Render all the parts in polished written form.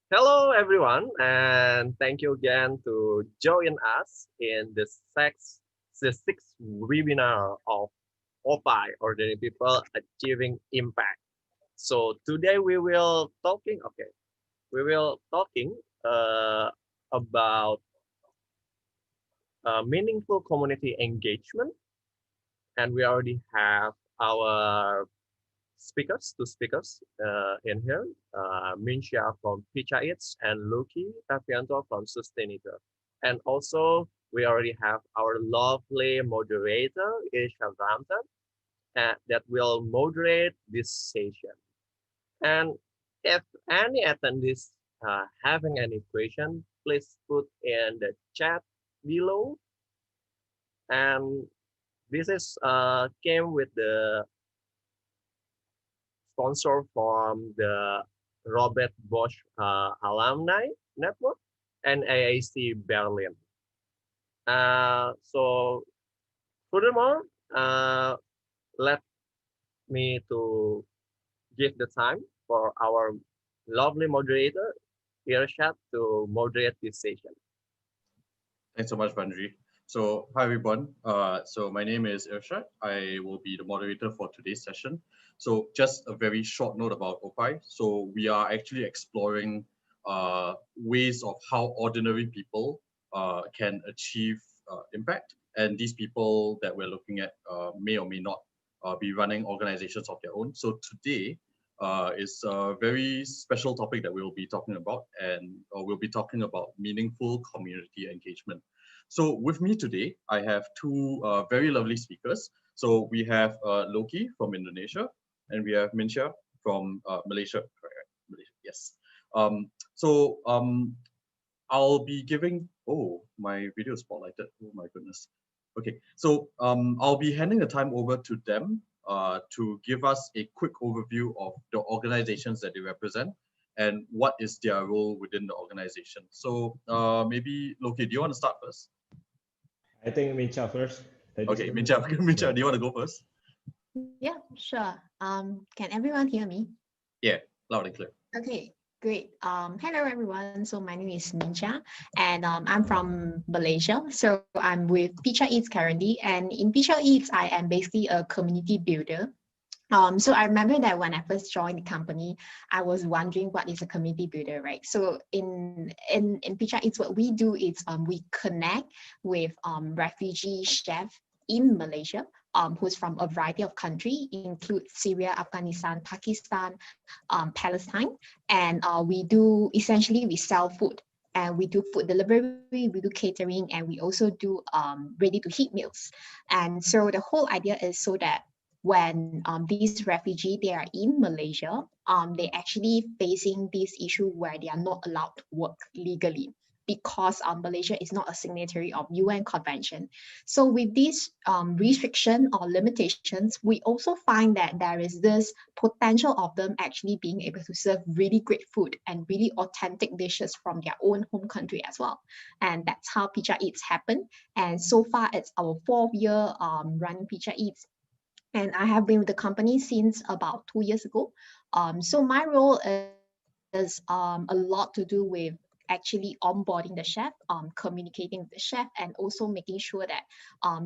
Hello, everyone, and thank you again to join us in the sixth webinar of OPAI, Ordinary People Achieving Impact. So today we will talking about meaningful community engagement, and we already have our two speakers in here, Minsha from Picha Eats and Luki Tapianto from Sustainator. And also, we already have our lovely moderator, Isha Ramthan, that will moderate this session. And if any attendees having any question, please put in the chat below. And this is came with the sponsor from the Robert Bosch Alumni Network and AAC Berlin. So furthermore, let me to give the time for our lovely moderator, Irshad, to moderate this session. Thanks so much, Bandri. So, hi everyone. So my name is Irshad. I will be the moderator for today's session. So just a very short note about OPAI. So we are actually exploring ways of how ordinary people can achieve impact. And these people that we're looking at may or may not be running organizations of their own. So today is a very special topic that we will be talking about, and we'll be talking about meaningful community engagement. So with me today, I have two very lovely speakers. So we have Loki from Indonesia, and we have Minsha from Malaysia. Correct, Malaysia, yes. So I'll be giving, oh, my video is spotlighted. Oh my goodness. Okay, so I'll be handing the time over to them to give us a quick overview of the organizations that they represent and what is their role within the organization. So maybe, Loki, do you want to start first? I think Mincha first. Okay, Mincha, Mincha, do you want to go first? Yeah, sure. Can everyone hear me? Yeah, loud and clear. Okay, great. Hello everyone. So my name is Mincha, and I'm from Malaysia. So I'm with Picha Eats currently, and in Picha Eats, I am basically a community builder. So I remember that when I first joined the company, I was wondering what is a community builder, right? So in Picha Eats, what we do is we connect with refugee chefs in Malaysia, who's from a variety of countries, include Syria, Afghanistan, Pakistan, Palestine, and we sell food. And we do food delivery, we do catering, and we also do ready-to-heat meals. And so the whole idea is so that when these refugees, they are in Malaysia, they actually facing this issue where they are not allowed to work legally because Malaysia is not a signatory of UN convention. So with these restriction or limitations, we also find that there is this potential of them actually being able to serve really great food and really authentic dishes from their own home country as well. And that's how Picha Eats happened. And so far, it's our 4th year running Picha Eats. And I have been with the company since about 2 years ago. So my role is a lot to do with actually onboarding the chef, communicating with the chef, and also making sure that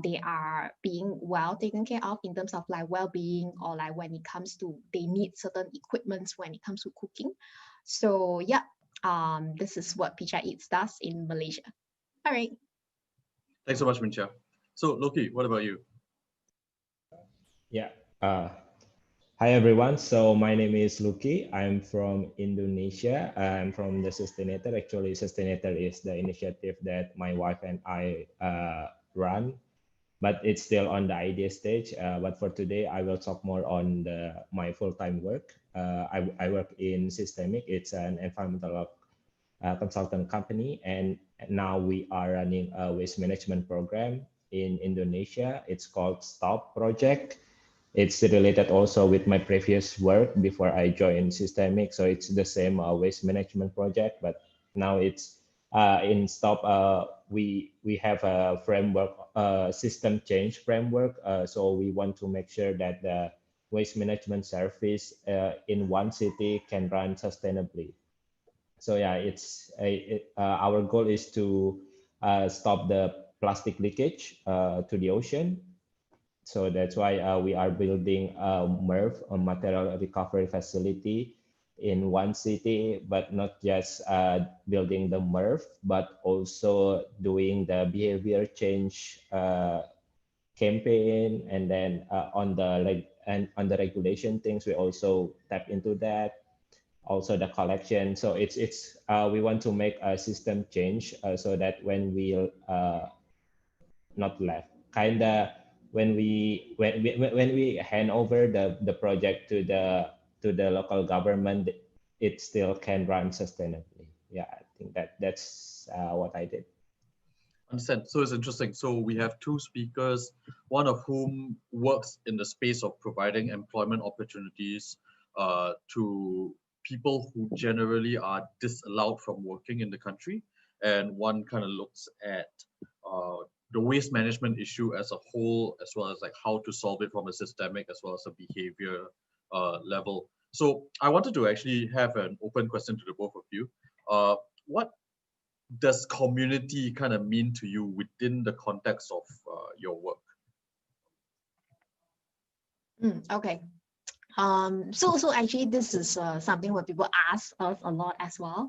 they are being well taken care of in terms of like well-being, or like when it comes to they need certain equipments when it comes to cooking. So yeah, this is what Picha Eats does in Malaysia. All right. Thanks so much, Mincha. So Loki, what about you? Yeah. Hi everyone. So my name is Luki. I'm from Indonesia. I'm from the Sustainator. Actually, Sustainator is the initiative that my wife and I run, but it's still on the idea stage. But for today, I will talk more on my full-time work. I work in Systemic. It's an environmental consultant company, and now we are running a waste management program in Indonesia. It's called Stop Project. It's related also with my previous work before I joined Systemic. So it's the same waste management project, but now it's in Stop. We have a framework, system change framework. So we want to make sure that the waste management service in one city can run sustainably. So yeah, our goal is to stop the plastic leakage to the ocean. So that's why we are building a MRF, a material recovery facility in one city, but not just building the MRF, but also doing the behavior change campaign, and then on the regulation things, we also tap into that. Also the collection. So it's we want to make a system change so that when we not left kinda when we hand over the project to the local government, it still can run sustainably. Yeah, I think that's what I did. Understand. So it's interesting. So we have two speakers, one of whom works in the space of providing employment opportunities to people who generally are disallowed from working in the country, and one kind of looks at uh, the waste management issue as a whole, as well as like how to solve it from a systemic as well as a behavior level. So I wanted to actually have an open question to the both of you. What does community kind of mean to you within the context of your work? Okay. So actually, this is something where people ask us a lot as well,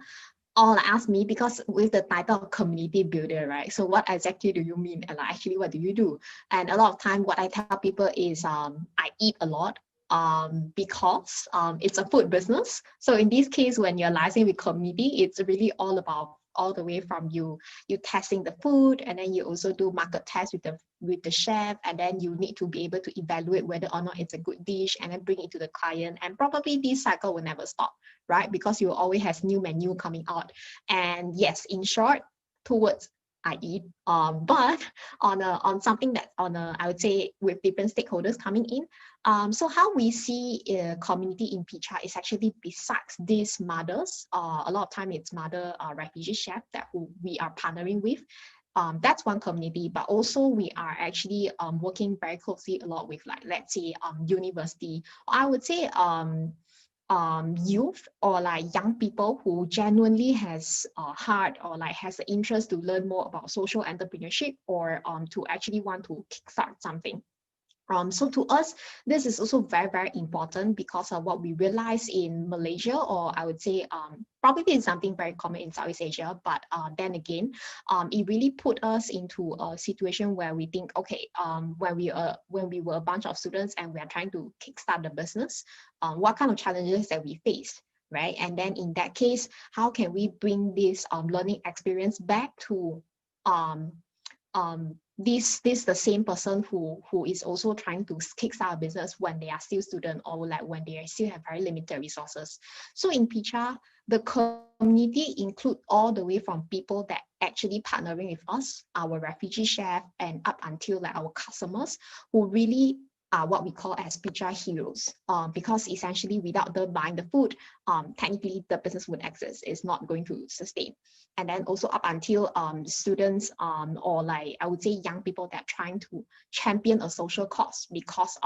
or ask me, because with the title of community builder, right? So what exactly do you mean, and actually what do you do? And a lot of time, what I tell people is, I eat a lot. Because it's a food business. So in this case, when you're liaising with community, it's really all about all the way from you testing the food, and then you also do market tests with the chef, and then you need to be able to evaluate whether or not it's a good dish, and then bring it to the client. And probably this cycle will never stop, right? Because you always has new menu coming out. And yes, in short, towards I eat, but on something that I would say with different stakeholders coming in. So how we see community in Picha is actually, besides these mothers, a lot of time it's mother refugee chef that we are partnering with. That's one community, but also we are actually working very closely a lot with, like, let's say university. I would say youth, or like young people who genuinely has a heart, or like has the interest to learn more about social entrepreneurship, or to actually want to kickstart something. So to us, this is also very, very important, because of what we realize in Malaysia, or I would say probably it's something very common in Southeast Asia, but then again, it really put us into a situation where we think, okay, when we were a bunch of students and we are trying to kickstart the business, what kind of challenges that we faced, right? And then in that case, how can we bring this learning experience back to um, this the same person who is also trying to kickstart a business when they are still student, or like when they still have very limited resources. So in Picha, the community include all the way from people that actually partnering with us, our refugee chef, and up until like our customers, who really are what we call as Picha heroes, because essentially without them buying the food, technically the business would exist, is not going to sustain. And then also up until students, or like I would say young people that are trying to champion a social cause, because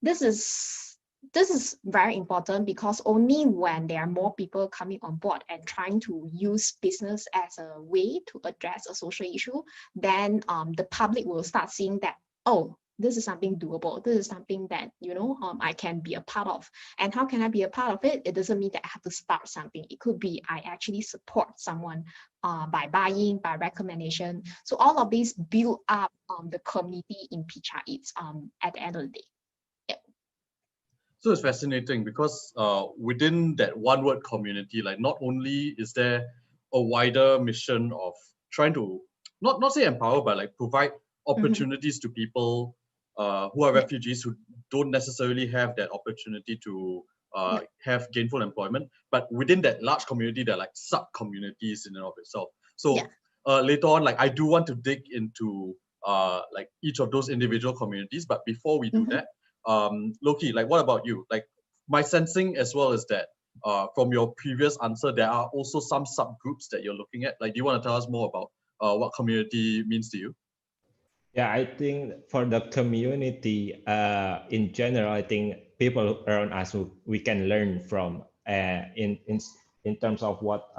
this is very important, because only when there are more people coming on board and trying to use business as a way to address a social issue, then the public will start seeing that, oh, this is something doable. This is something that, I can be a part of. And how can I be a part of it? It doesn't mean that I have to start something. It could be I actually support someone by buying, by recommendation. So all of these build up the community in Picha Eats at the end of the day. Yeah. So it's fascinating because within that one word community, like not only is there a wider mission of trying to not say empower, but like provide opportunities to people who are refugees who don't necessarily have that opportunity to have gainful employment. But within that large community, there are like sub communities in and of itself. So later on, like I do want to dig into like each of those individual communities. But before we do that, Loki, like what about you? Like my sensing as well is that from your previous answer, there are also some subgroups that you're looking at. Like, do you want to tell us more about what community means to you? Yeah, I think for the community in general, I think people around us we can learn from. in terms of what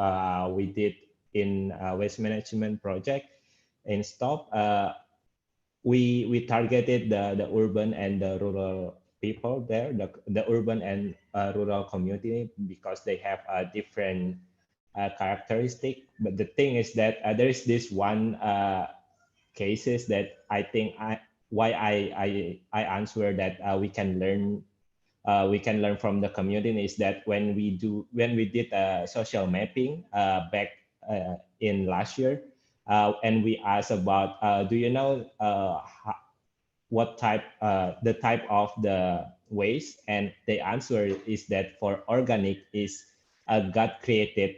we did in waste management project in Stop, we targeted the urban and the rural people there, the urban and rural community, because they have a different characteristic. But the thing is that there is this one cases that I think I answer that we can learn from the community is that when we did a social mapping back in last year, and we asked about do you know what type the type of the waste, and the answer is that for organic is God created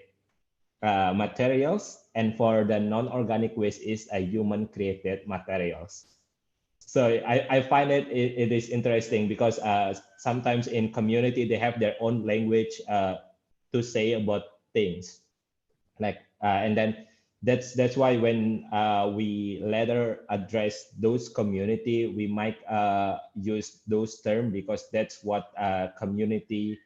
materials, and for the non-organic waste is a human created materials. So I find it is interesting because sometimes in community they have their own language to say about things, like and then that's why when we later address those community, we might use those terms because that's what community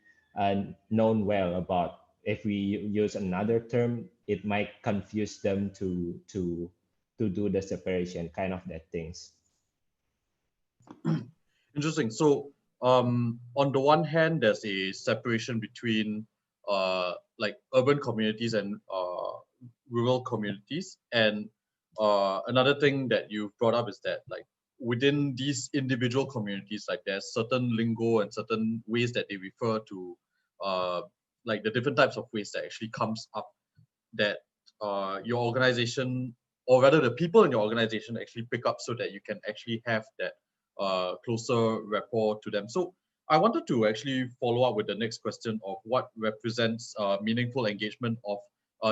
known well about. If we use another term, it might confuse them to do the separation, kind of that things. Interesting. So on the one hand, there's a separation between like urban communities and rural communities. And another thing that you brought up is that like within these individual communities, like there's certain lingo and certain ways that they refer to like the different types of waste that actually comes up that your organization, or rather the people in your organization, actually pick up so that you can actually have that closer rapport to them. So I wanted to actually follow up with the next question of what represents meaningful engagement of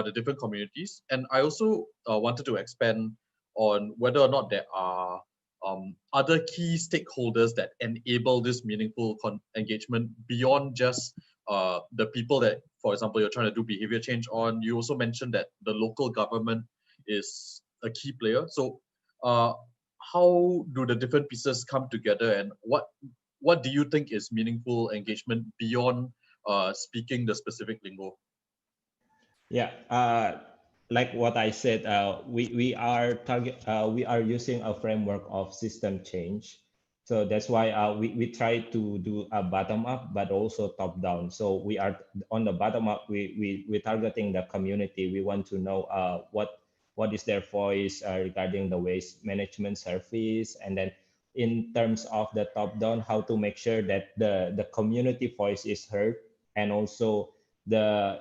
the different communities. And I also wanted to expand on whether or not there are other key stakeholders that enable this meaningful engagement beyond just the people that, for example, you're trying to do behavior change on. You also mentioned that the local government is a key player. So how do the different pieces come together, and what do you think is meaningful engagement beyond speaking the specific lingo? Yeah, like what I said, we are using a framework of system change. So that's why we try to do a bottom up, but also top down. So we are on the bottom up. We're targeting the community. We want to know what is their voice regarding the waste management service, and then in terms of the top down, how to make sure that the community voice is heard, and also the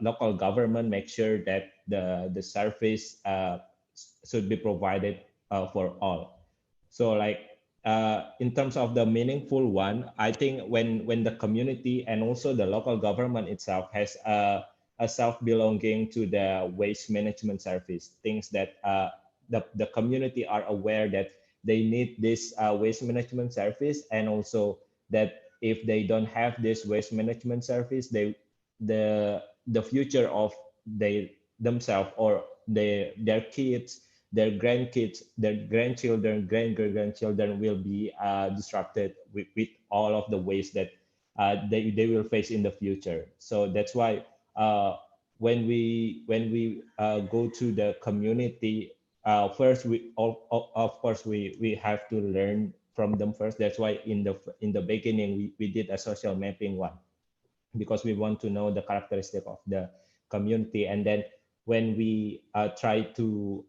local government make sure that the service should be provided for all. So like in terms of the meaningful one, I think when the community and also the local government itself has a self belonging to the waste management service, things that the community are aware that they need this waste management service, and also that if they don't have this waste management service, the future of themselves or their kids, their grandkids, their grandchildren, grandchildren will be disrupted with all of the waste that they will face in the future. So that's why when we go to the community, first of course we have to learn from them first. That's why in the beginning we did a social mapping one, because we want to know the characteristic of the community. And then when we try to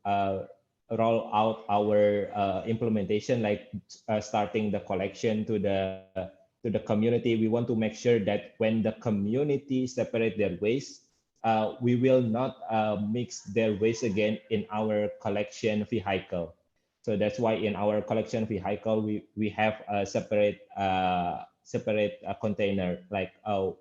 roll out our implementation, like starting the collection to the community, we want to make sure that when the community separate their waste, we will not mix their waste again in our collection vehicle. So that's why in our collection vehicle, we have a separate container. Like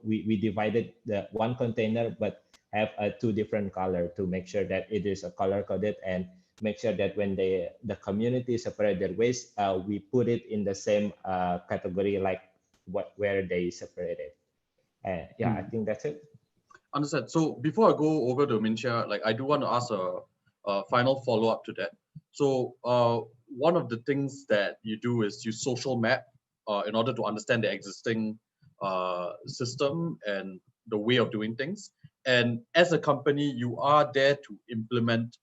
we divided the one container, but have two different color to make sure that it is a color coded, and make sure that when the community separate their waste, we put it in the same category, like where they separated. Yeah, I think that's it. Understand. So before I go over to Minxia, like I do want to ask a final follow up to that. So one of the things that you do is you social map in order to understand the existing system and the way of doing things. and as a company, you are there to implement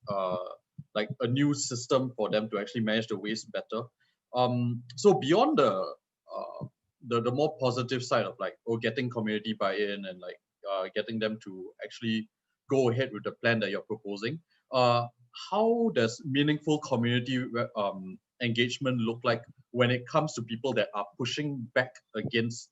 like a new system for them to actually manage the waste better. So beyond the more positive side of like getting community buy-in and like getting them to actually go ahead with the plan that you're proposing, how does meaningful community engagement look like when it comes to people that are pushing back against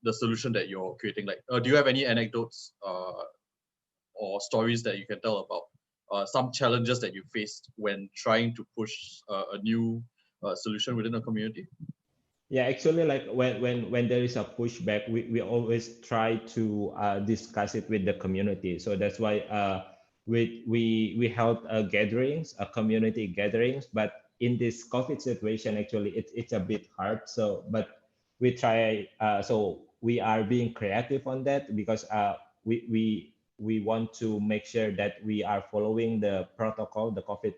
the solution that you're creating? Like, do you have any anecdotes or stories that you can tell about some challenges that you faced when trying to push a new solution within a community? Yeah, actually, like when there is a pushback, we always try to discuss it with the community. So that's why we held gatherings, community gatherings. But in this COVID situation, actually, it's a bit hard. So, but we try. So we are being creative on that because we want to make sure that we are following the protocol, the COVID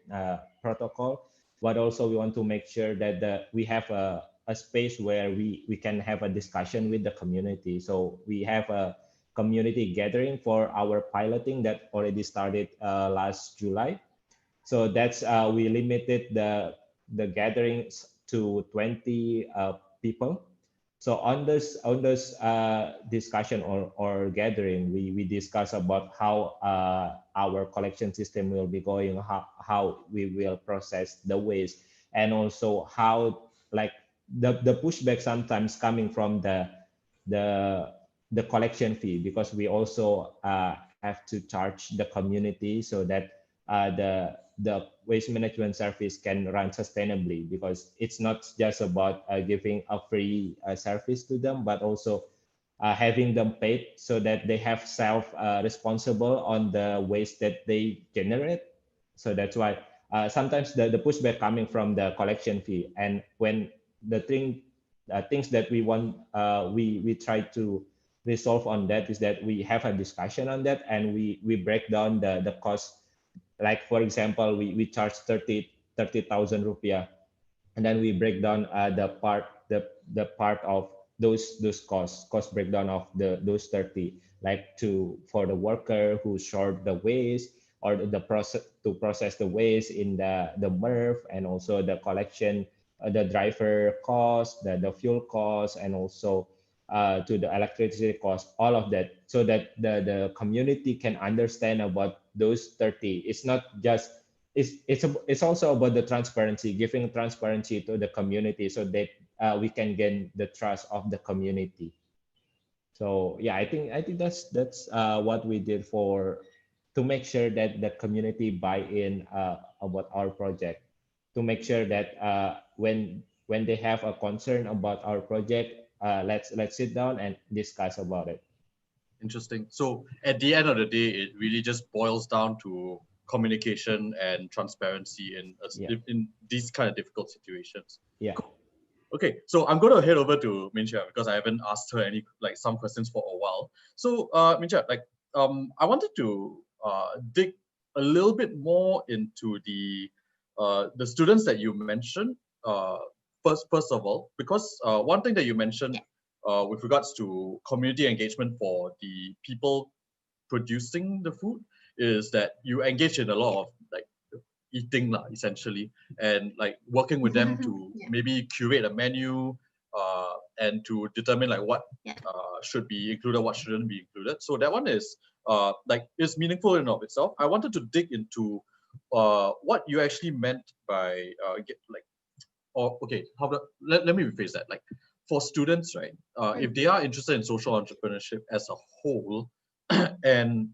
protocol. But also we want to make sure that we have a space where we can have a discussion with the community. So we have a community gathering for our piloting that already started last July. So that's we limited the gatherings to 20 people. So on this discussion or gathering, we discuss about how our collection system will be going, how we will process the waste, and also how like the pushback sometimes coming from the the collection fee, because we also have to charge the community so that the waste management service can run sustainably, because it's not just about giving a free service to them, but also having them paid so that they have self responsible on the waste that they generate. So that's why sometimes the pushback coming from the collection fee. And when the things that we want, we try to resolve on that is that we have a discussion on that, and we break down the cost. Like for example, we charge 30,000 rupiah, and then we break down the part of those cost breakdown of those 30, like for the worker who sort the waste, or the process to process the waste in the MRF, and also the collection, the driver cost, the fuel cost, and also to the electricity cost, all of that, so that the community can understand about those 30. It's not just it's also about the transparency, giving transparency to the community, so that we can gain the trust of the community. So yeah, I think that's what we did to make sure that the community buy in about our project, to make sure that when they have a concern about our project, let's sit down and discuss about it. Interesting. So at the end of the day, it really just boils down to communication and transparency Yeah. in these kind of difficult situations. Yeah. Okay, so I'm going to head over to Mincha because I haven't asked her any like some questions for a while. So Mincha, like I wanted to dig a little bit more into the students that you mentioned. First of all, because one thing that you mentioned with regards to community engagement for the people producing the food is that you engage in a lot of like eating essentially, and like working with them to maybe curate a menu and to determine like what should be included, what shouldn't be included. So that one is like is meaningful in and of itself. I wanted to dig into what you actually meant by okay, let me rephrase that. Like for students, right? If they are interested in social entrepreneurship as a whole, and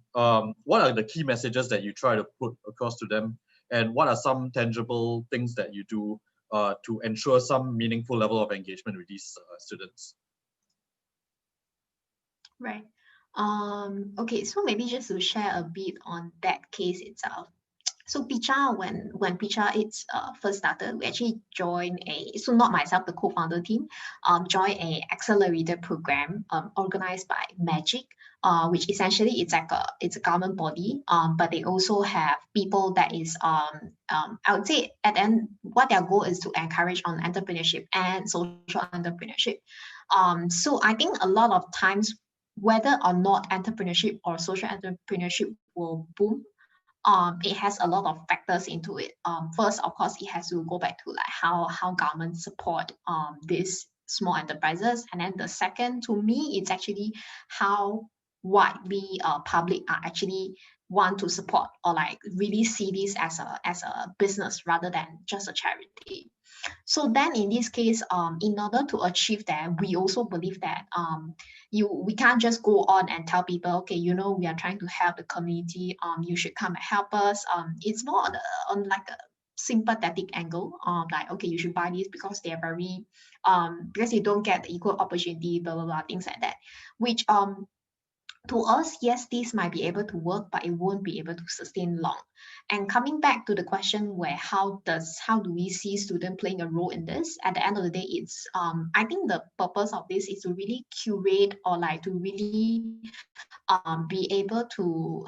what are the key messages that you try to put across to them, and what are some tangible things that you do to ensure some meaningful level of engagement with these students? Right. Okay, so maybe just to share a bit on that case itself. So Picha, when Picha it's first started, we actually joined so not myself, the co-founder team, joined a accelerator program organized by Magic, which essentially it's a government body, but they also have people that is I would say at the end what their goal is to encourage on entrepreneurship and social entrepreneurship. So I think a lot of times whether or not entrepreneurship or social entrepreneurship will boom, it has a lot of factors into it. First, of course, it has to go back to like how government support these small enterprises, and then the second, to me, it's actually how widely public are actually want to support or like really see this as a business rather than just a charity. So then in this case, in order to achieve that, we also believe that we can't just go on and tell people, okay, you know, we are trying to help the community, you should come and help us. It's more on like a sympathetic angle, like, okay, you should buy this because they are very because you don't get equal opportunity, blah blah blah, things like that, which to us, yes, this might be able to work, but it won't be able to sustain long. And coming back to the question where how do we see student playing a role in this? At the end of the day, it's I think the purpose of this is to really curate or like to really be able to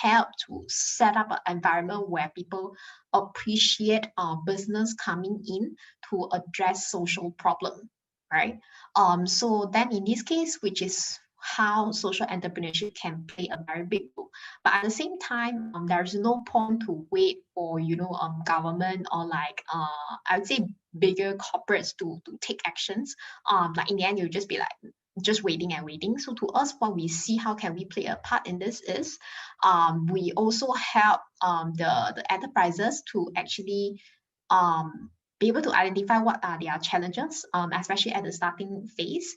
help to set up an environment where people appreciate business coming in to address social problem, right? So then in this case, which is how social entrepreneurship can play a very big role. But at the same time, there's no point to wait for, you know, government or like I would say bigger corporates to take actions. Like in the end, you'll just be like just waiting and waiting. So to us, what we see, how can we play a part in this is we also help the enterprises to actually be able to identify what are their challenges, especially at the starting phase,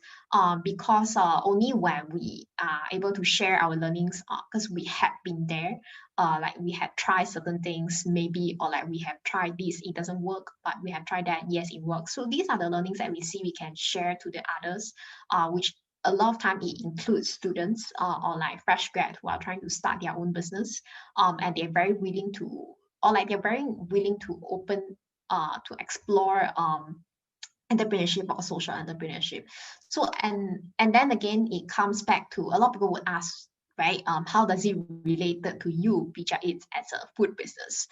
because only when we are able to share our learnings, because we have been there, like we have tried certain things, maybe, or like we have tried this, it doesn't work, but we have tried that, yes, it works. So these are the learnings that we see we can share to the others, which a lot of time it includes students or like fresh grad who are trying to start their own business, and they're very willing to, or like they're very willing to open to explore entrepreneurship or social entrepreneurship. So and then again, it comes back to a lot of people would ask, right? How does it relate to you, Picha Eats, as a food business?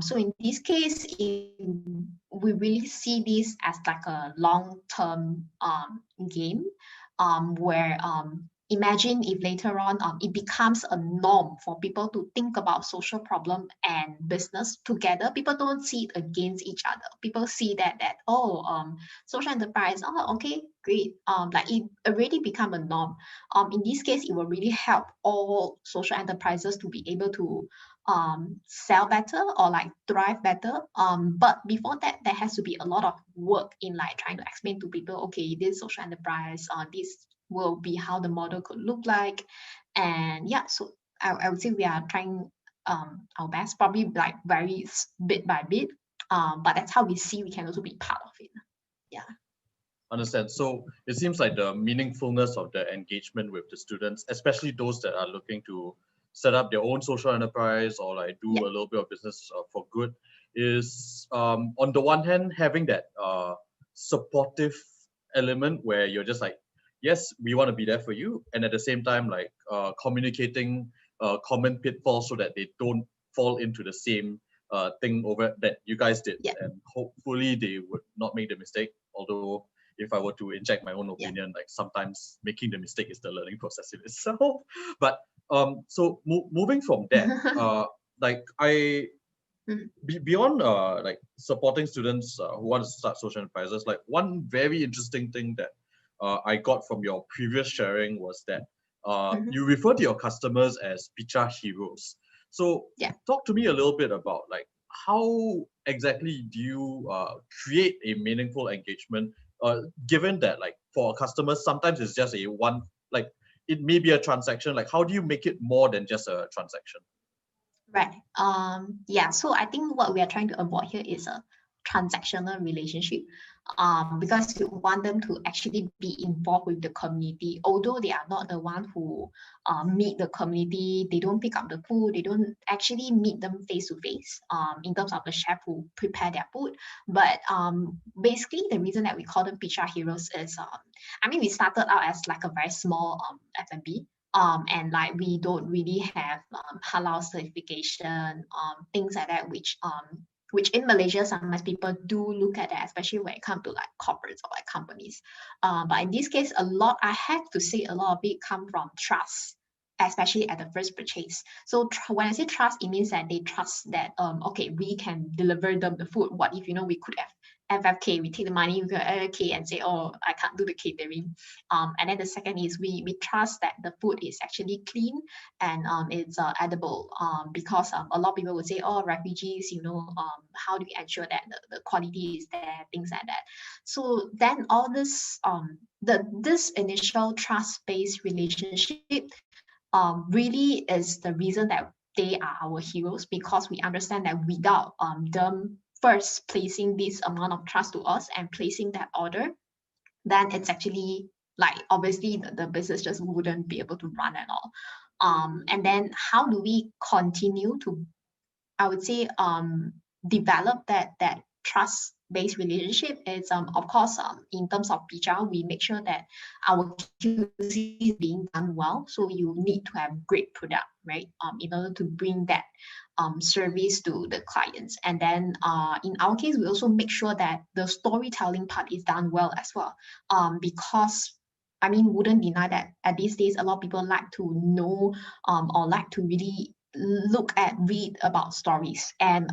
So in this case, we really see this as like a long-term game, where imagine if later on it becomes a norm for people to think about social problem and business together. People don't see it against each other. People see that social enterprise, oh, okay, great. Like it already become a norm. In this case, it will really help all social enterprises to be able to sell better or like thrive better. But before that, there has to be a lot of work in like trying to explain to people, okay, this social enterprise, this will be how the model could look like. And yeah, so I would say we are trying our best, probably like very bit by bit. But that's how we see we can also be part of it. Yeah. Understand. So it seems like the meaningfulness of the engagement with the students, especially those that are looking to set up their own social enterprise or like do a little bit of business for good, is on the one hand having that supportive element where you're just like, yes, we want to be there for you, and at the same time like communicating common pitfalls so that they don't fall into the same thing over that you guys did, and hopefully they would not make the mistake. Although if I were to inject my own opinion, like sometimes making the mistake is the learning process in itself. But so moving from that, like beyond like supporting students who want to start social enterprises, like one very interesting thing that I got from your previous sharing was that you refer to your customers as Picha heroes. So talk to me a little bit about like how exactly do you create a meaningful engagement, given that like for customers sometimes it's just a one, like it may be a transaction. Like how do you make it more than just a transaction? Right. Yeah. So I think what we are trying to avoid here is a transactional relationship, because you want them to actually be involved with the community. Although they are not the one who meet the community, they don't pick up the food, they don't actually meet them face to face. In terms of the chef who prepare their food, but basically the reason that we call them Picha heroes is, I mean, we started out as like a very small F&B. And like we don't really have halal certification, things like that, which which in Malaysia, sometimes people do look at that, especially when it comes to like corporates or like companies. But in this case, I have to say a lot of it come from trust, especially at the first purchase. So when I say trust, it means that they trust that, okay, we can deliver them the food. What if, we could have FFK, we take the money, we go FFK and say, oh, I can't do the catering. And then the second is we trust that the food is actually clean and it's edible, because a lot of people would say, oh, refugees, how do we ensure that the quality is there, things like that. So then all this, this initial trust-based relationship really is the reason that they are our heroes, because we understand that without them first placing this amount of trust to us and placing that order, then it's actually like obviously the business just wouldn't be able to run at all. And then how do we continue to, I would say, develop that trust-based relationship? Is of course, in terms of PR, we make sure that our QC is being done well. So you need to have great product, right? In order to bring that service to the clients. And then in our case, we also make sure that the storytelling part is done well as well. Because I mean, wouldn't deny that at these days, a lot of people like to know or like to really read about stories. And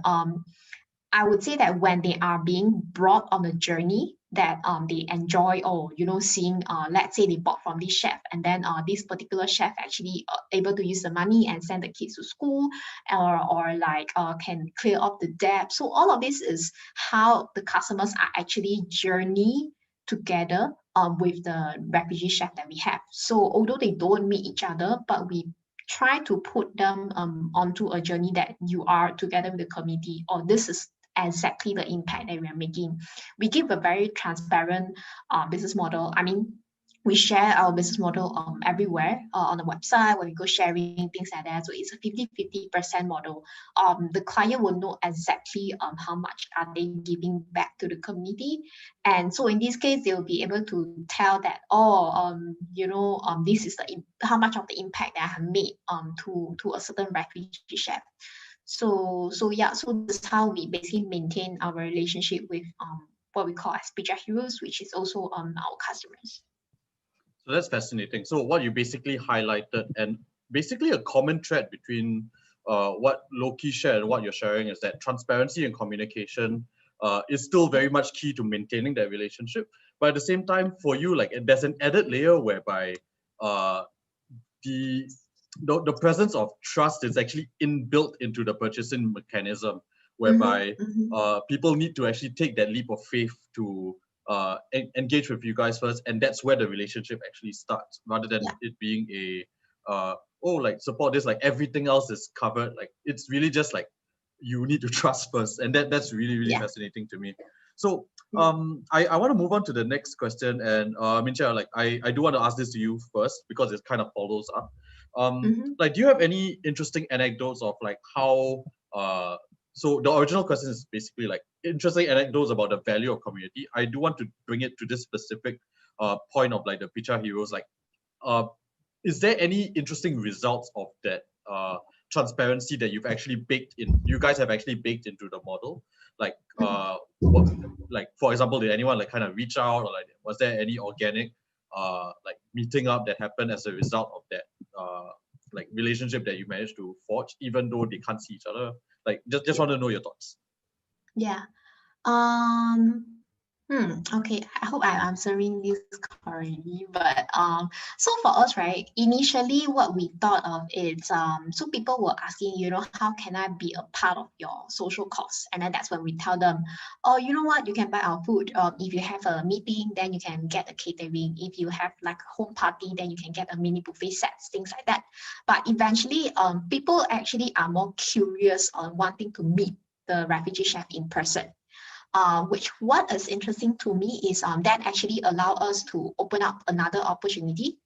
I would say that when they are being brought on a journey that they enjoy, or seeing, let's say they bought from this chef, and then this particular chef actually able to use the money and send the kids to school, or like can clear off the debt. So all of this is how the customers are actually journey together with the refugee chef that we have. So although they don't meet each other, but we try to put them onto a journey that you are together with the community, or this is exactly the impact that we are making. We give a very transparent business model. I mean, we share our business model everywhere on the website, when we go sharing, things like that. So it's a 50-50% model. The client will know exactly how much are they giving back to the community. And so in this case, they'll be able to tell that, this is how much of the impact that I have made to a certain refugee chef. So this is how we basically maintain our relationship with what we call as pizza heroes, which is also our customers. So that's fascinating. So what you basically highlighted, and basically a common thread between what Loki shared and what you're sharing, is that transparency and communication is still very much key to maintaining that relationship. But at the same time, for you, like there's an added layer whereby the presence of trust is actually inbuilt into the purchasing mechanism, whereby people need to actually take that leap of faith to engage with you guys first, and that's where the relationship actually starts, rather than it being a like support this, like everything else is covered. Like it's really just like you need to trust first, and that's really fascinating to me. So I want to move on to the next question, and Mincha, like I do want to ask this to you first because it kind of follows up. Like, do you have any interesting anecdotes of like how so the original question is basically like interesting anecdotes about the value of community. I do want to bring it to this specific point of like the Pizza Heroes. Like, is there any interesting results of that transparency that you've actually baked in? You guys have actually baked into the model. Like, what, like for example, did anyone like kind of reach out, or like was there any organic like meeting up that happened as a result of that like relationship that you managed to forge, even though they can't see each other? Like, just want to know your thoughts. Yeah. Okay, I hope I'm answering this correctly. But so for us, right, initially what we thought of is so people were asking, how can I be a part of your social cause? And then that's when we tell them, oh, you know what, you can buy our food. If you have a meeting, then you can get a catering. If you have like a home party, then you can get a mini buffet sets, things like that. But eventually, people actually are more curious on wanting to meet the refugee chef in person. Which what is interesting to me is that actually allow us to open up another opportunity,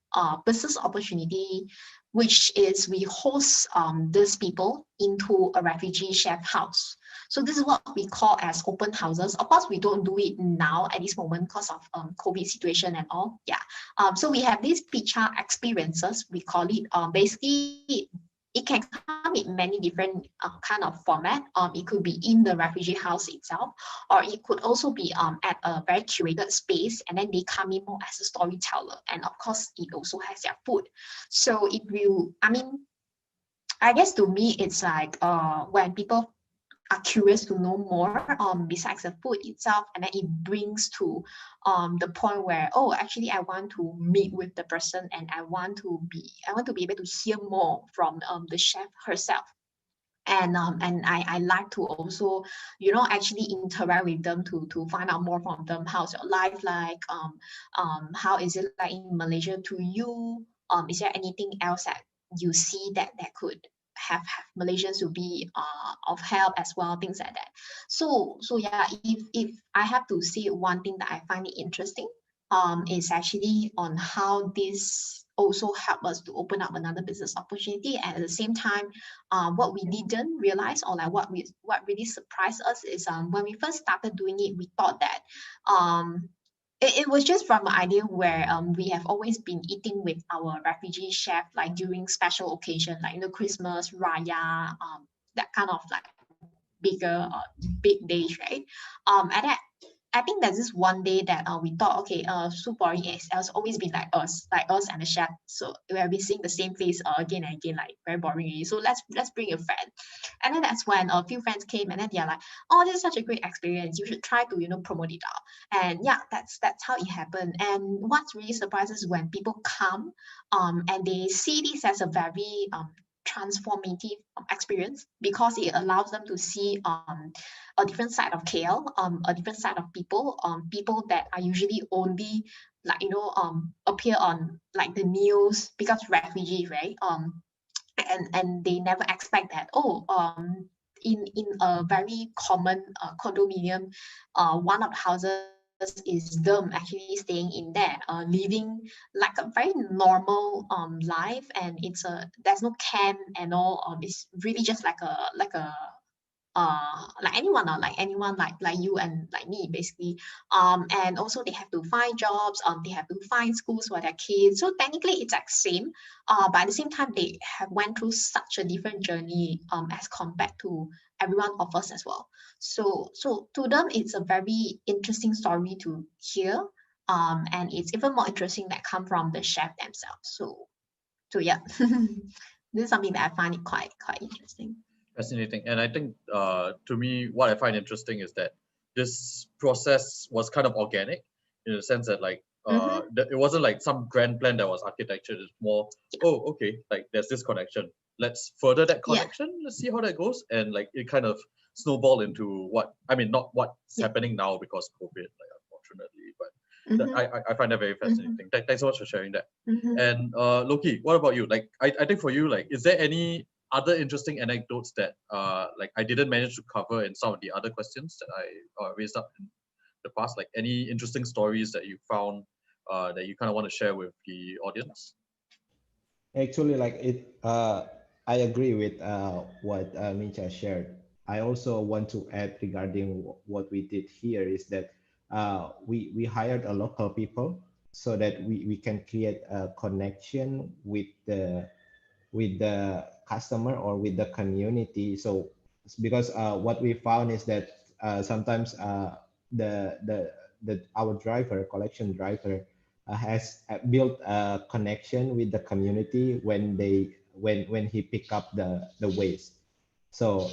business opportunity, which is we host these people into a refugee chef house. So this is what we call as open houses. Of course, we don't do it now at this moment because of COVID situation and all. Yeah. So we have these pizza experiences. We call it basically it can come in many different kind of format. It could be in the refugee house itself, or it could also be at a very curated space, and then they come in more as a storyteller. And of course, it also has their food. So it will, I mean, I guess to me, it's like when people are curious to know more besides the food itself, and then it brings to the point where, oh, actually I want to meet with the person, and I want to be able to hear more from the chef herself. And I like to also, you know, actually interact with them to find out more from them. How's your life like? How is it like in Malaysia to you? Is there anything else that you see that could have Malaysians to be of help as well, things like that. So yeah, if I have to say one thing that I find it interesting, is actually on how this also help us to open up another business opportunity. And at the same time, what we didn't realize, or like what really surprised us is when we first started doing it, we thought that it was just from an idea where we have always been eating with our refugee chef like during special occasion, like, you know, Christmas, Raya, that kind of like bigger big days, right? And that I think there's this one day that we thought, okay, so boring, it's always been like us and the chef. So we have been seeing the same face again and again, like very boring already. So let's bring a friend. And then that's when a few friends came, and then they're like, oh, this is such a great experience. You should try to, you know, promote it out. And yeah, that's how it happened. And what's really surprises when people come and they see this as a very transformative experience, because it allows them to see a different side of KL, a different side of people, people that are usually only like, you know, appear on like the news because refugee, right? And they never expect that, oh, in a very common condominium, one of the houses is them actually staying in there, living like a very normal life. And there's no camp and all. It's really just like a like anyone, or like anyone like you and like me basically. And also they have to find jobs, they have to find schools for their kids. So technically it's like same, but at the same time they have went through such a different journey as compared to everyone of us as well. So to them it's a very interesting story to hear, and it's even more interesting that come from the chef themselves. So yeah. This is something that I find it quite interesting. Fascinating. And I think to me, what I find interesting is that this process was kind of organic in the sense that like it wasn't like some grand plan that was architectured. It's more, oh, okay, like there's this connection. Let's further that connection. Let's see how that goes. And like it kind of snowballed into what, I mean, not what's happening now because COVID, like unfortunately, but I find that very fascinating. Thanks so much for sharing that. And Loki, what about you? Like, I think for you, like, is there any other interesting anecdotes that like I didn't manage to cover in some of the other questions that I raised up in the past? Like any interesting stories that you found that you kind of want to share with the audience? Actually, like I agree with what Mincha shared. I also want to add regarding what we did here is that we hired a local people so that we can create a connection with the customer or with the community. So because what we found is that sometimes the our driver, collection driver, has built a connection with the community when he pick up the waste. So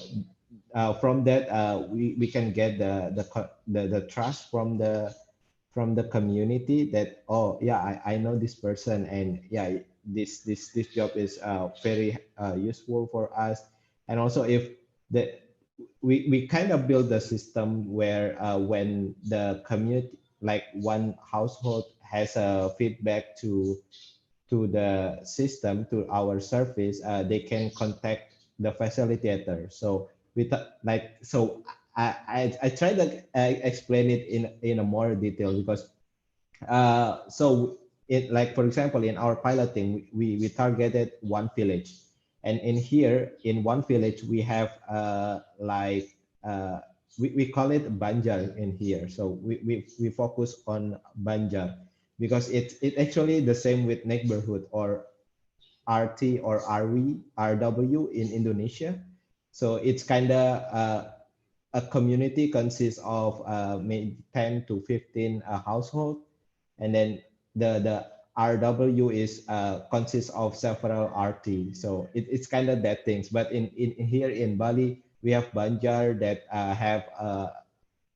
from that we can get the trust from the community that, oh yeah, I know this person, and yeah, this job is very useful for us. And also if the we kind of build the system where when the community, like one household has a feedback to the system, to our service, they can contact the facilitator. So with like, so I try to explain it in a more detail, because so it, like for example in our piloting we targeted one village, and in here in one village we have like we call it Banjar in here. So we focus on Banjar because it actually the same with neighborhood or RT or RW in Indonesia. So it's kind of a community consists of maybe 10 to 15 household, and then the RW is consists of several RT. So it's kind of that things. But in here in Bali, we have Banjar that have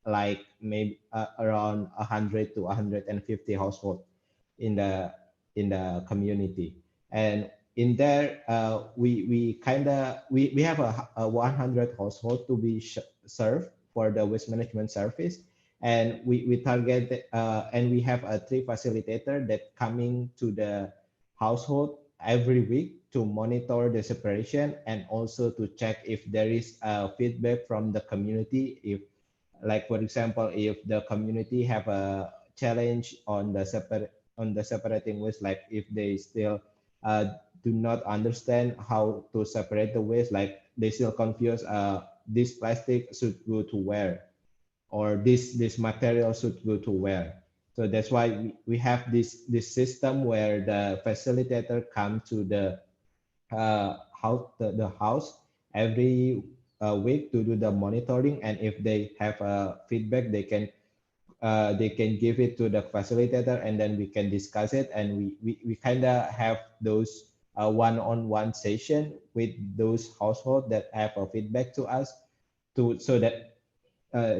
like maybe around 100 to 150 household in the community. And in there, we kind of we have a 100 household to be served for the waste management service, and we target and we have a three facilitator that coming to the household every week to monitor the separation and also to check if there is feedback from the community. If, like for example, if the community have a challenge on the separating waste, like if they still do not understand how to separate the waste, like they still confuse this plastic should go to where, or this material should go to where. So that's why we have this system where the facilitator come to the the house every week to do the monitoring, and if they have feedback, they can give it to the facilitator, and then we can discuss it, and we kind of have those one-on-one session with those households that have a feedback to us, to so that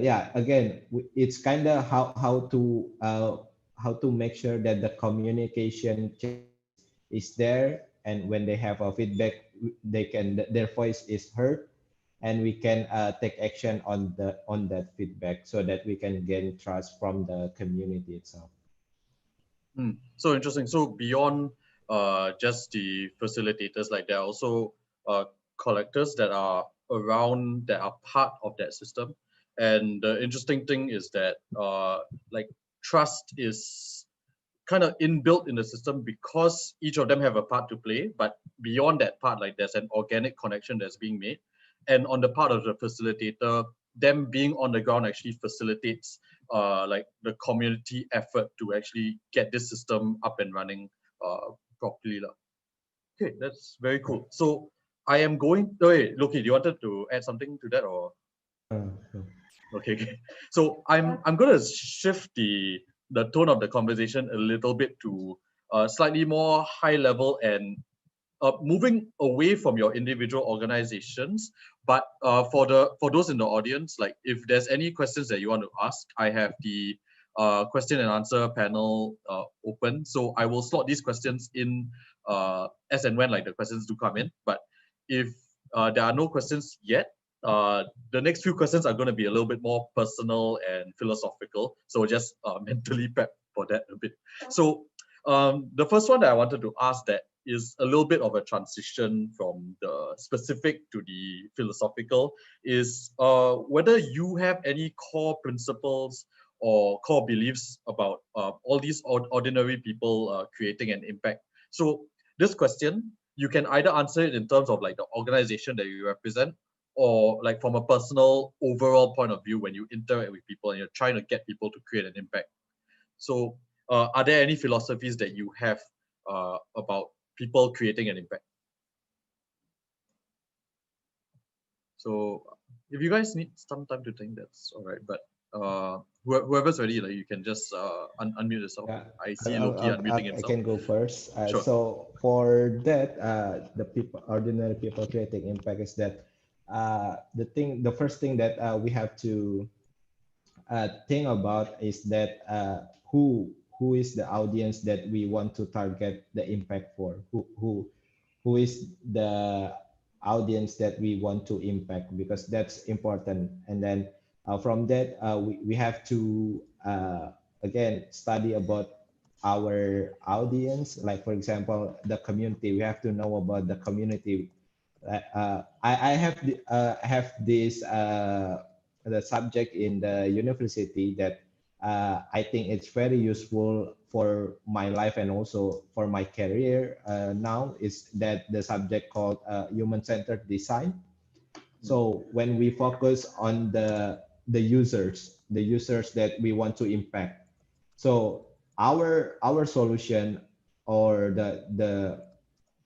yeah, again, it's kind of how to make sure that the communication channel is there, and when they have a feedback, they can their voice is heard, and we can take action on that feedback so that we can gain trust from the community itself. So interesting. So beyond just the facilitators, like there are also collectors that are around, that are part of that system. And the interesting thing is that like trust is kind of inbuilt in the system because each of them have a part to play. But beyond that part, like there's an organic connection that's being made. And on the part of the facilitator, them being on the ground actually facilitates like the community effort to actually get this system up and running properly. Okay, that's very cool. So I am going, oh, wait, Loki, do you wanted to add something to that, or? No. Okay, okay. So I'm gonna shift the tone of the conversation a little bit to slightly more high level and moving away from your individual organizations. But for those in the audience, like if there's any questions that you want to ask, I have the question and answer panel open. So I will slot these questions in as and when like the questions do come in. But if there are no questions yet, the next few questions are going to be a little bit more personal and philosophical. So just mentally prep for that a bit. So the first one that I wanted to ask that is a little bit of a transition from the specific to the philosophical is whether you have any core principles or core beliefs about all these ordinary people creating an impact. So this question, you can either answer it in terms of like the organization that you represent, or like from a personal overall point of view when you interact with people and you're trying to get people to create an impact. So are there any philosophies that you have about people creating an impact? So if you guys need some time to think, that's all right. But whoever's ready, like you can just unmute yourself. Yeah, I see Loki unmuting I himself. can go first. Sure. So for that, the people, ordinary people creating impact is that the first thing that we have to think about is that who is the audience that we want to target the impact for? Who is the audience that we want to impact, because that's important. And then from that, we have to again study about our audience. Like for example, the community, we have to know about the community. I have this the subject in the university that I think it's very useful for my life and also for my career now, is that the subject called human-centered design. So when we focus on the users that we want to impact, so our solution or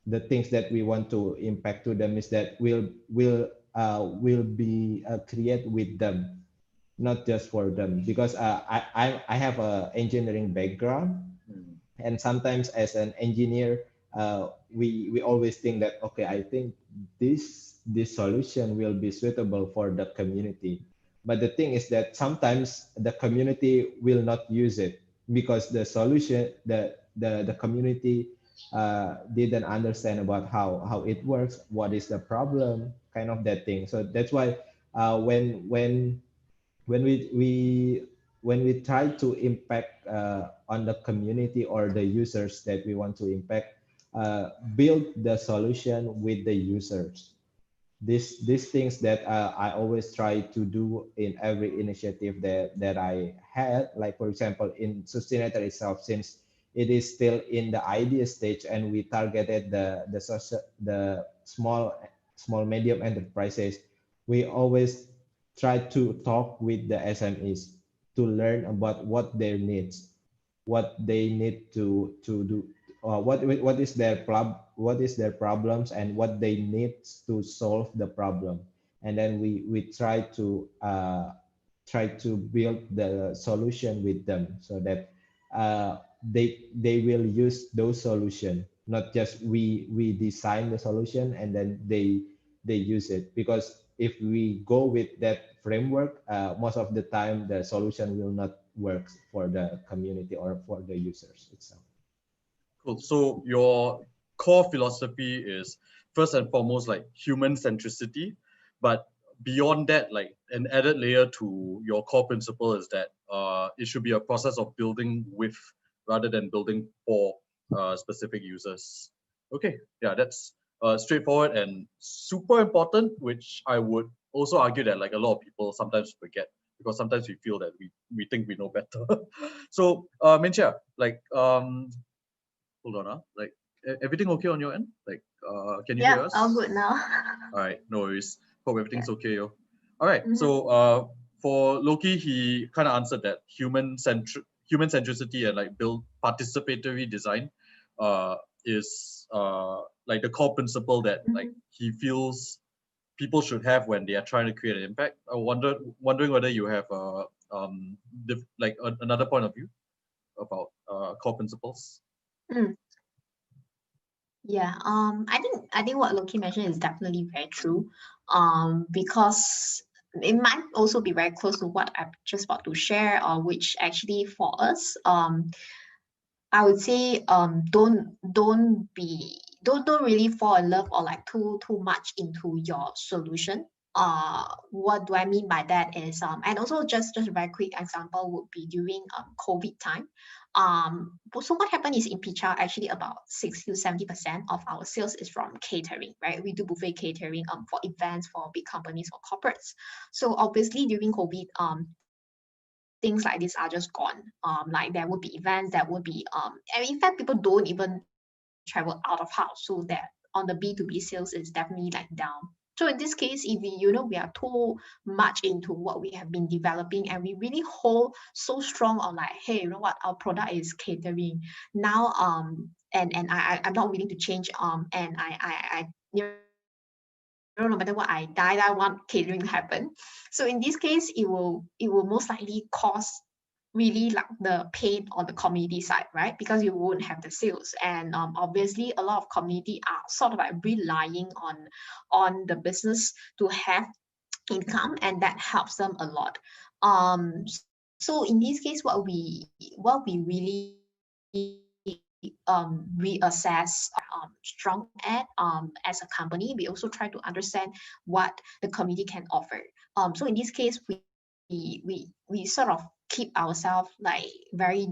the things that we want to impact to them is that will be create with them, not just for them. Because I have a engineering background, and sometimes as an engineer, we always think that, okay, I think this solution will be suitable for the community. But the thing is that sometimes the community will not use it because the solution, the community didn't understand about how it works, what is the problem, kind of that thing. So that's why when we try to impact on the community or the users that we want to impact, build the solution with the users. These things that I always try to do in every initiative that I had. Like for example, in Sustainator itself, since it is still in the idea stage and we targeted the small medium enterprises, we always try to talk with the SMEs to learn about what their needs, what they need to do, what is their what is their problems and what they need to solve the problem. And then we try to build the solution with them so that they will use those solution, not just we design the solution and then they use it. Because if we go with that framework, most of the time the solution will not work for the community or for the users itself. Cool. So your core philosophy is first and foremost like human centricity, but beyond that, like an added layer to your core principle is that it should be a process of building with rather than building for specific users. Okay, yeah, that's straightforward and super important, which I would also argue that like a lot of people sometimes forget because sometimes we feel that we think we know better. So, Minxia, like hold on, like everything okay on your end? Like, can you hear us? All good now. All right, no worries. Hope everything's okay, yo. All right, so for Loki, he kind of answered that human centricity and like build participatory design is like the core principle that like he feels people should have when they are trying to create an impact. I wondering whether you have another point of view about core principles. Yeah, I think what Loki mentioned is definitely very true. Because it might also be very close to what I'm just about to share, which actually for us, I would say don't really fall in love or like too much into your solution. What do I mean by that is and also just a very quick example would be during COVID time. So what happened is in Picha, actually about 60 to 70% of our sales is from catering, right? We do buffet catering for events, for big companies, for corporates. So obviously during COVID, things like this are just gone. Like there would be events, there would be and in fact people don't even travel out of house, so that on the B2B sales is definitely like down. So in this case, if we are too much into what we have been developing and we really hold so strong on like, hey, you know what, our product is catering now, and I'm not willing to change, and I no matter what, I die, I want catering to happen. So in this case, it will most likely cause really like the pain on the community side, right? Because you won't have the sales, and obviously a lot of community are sort of like relying on the business to have income, and that helps them a lot. So in this case, what we really reassess strong at as a company, we also try to understand what the community can offer. So in this case, we sort of keep ourselves like very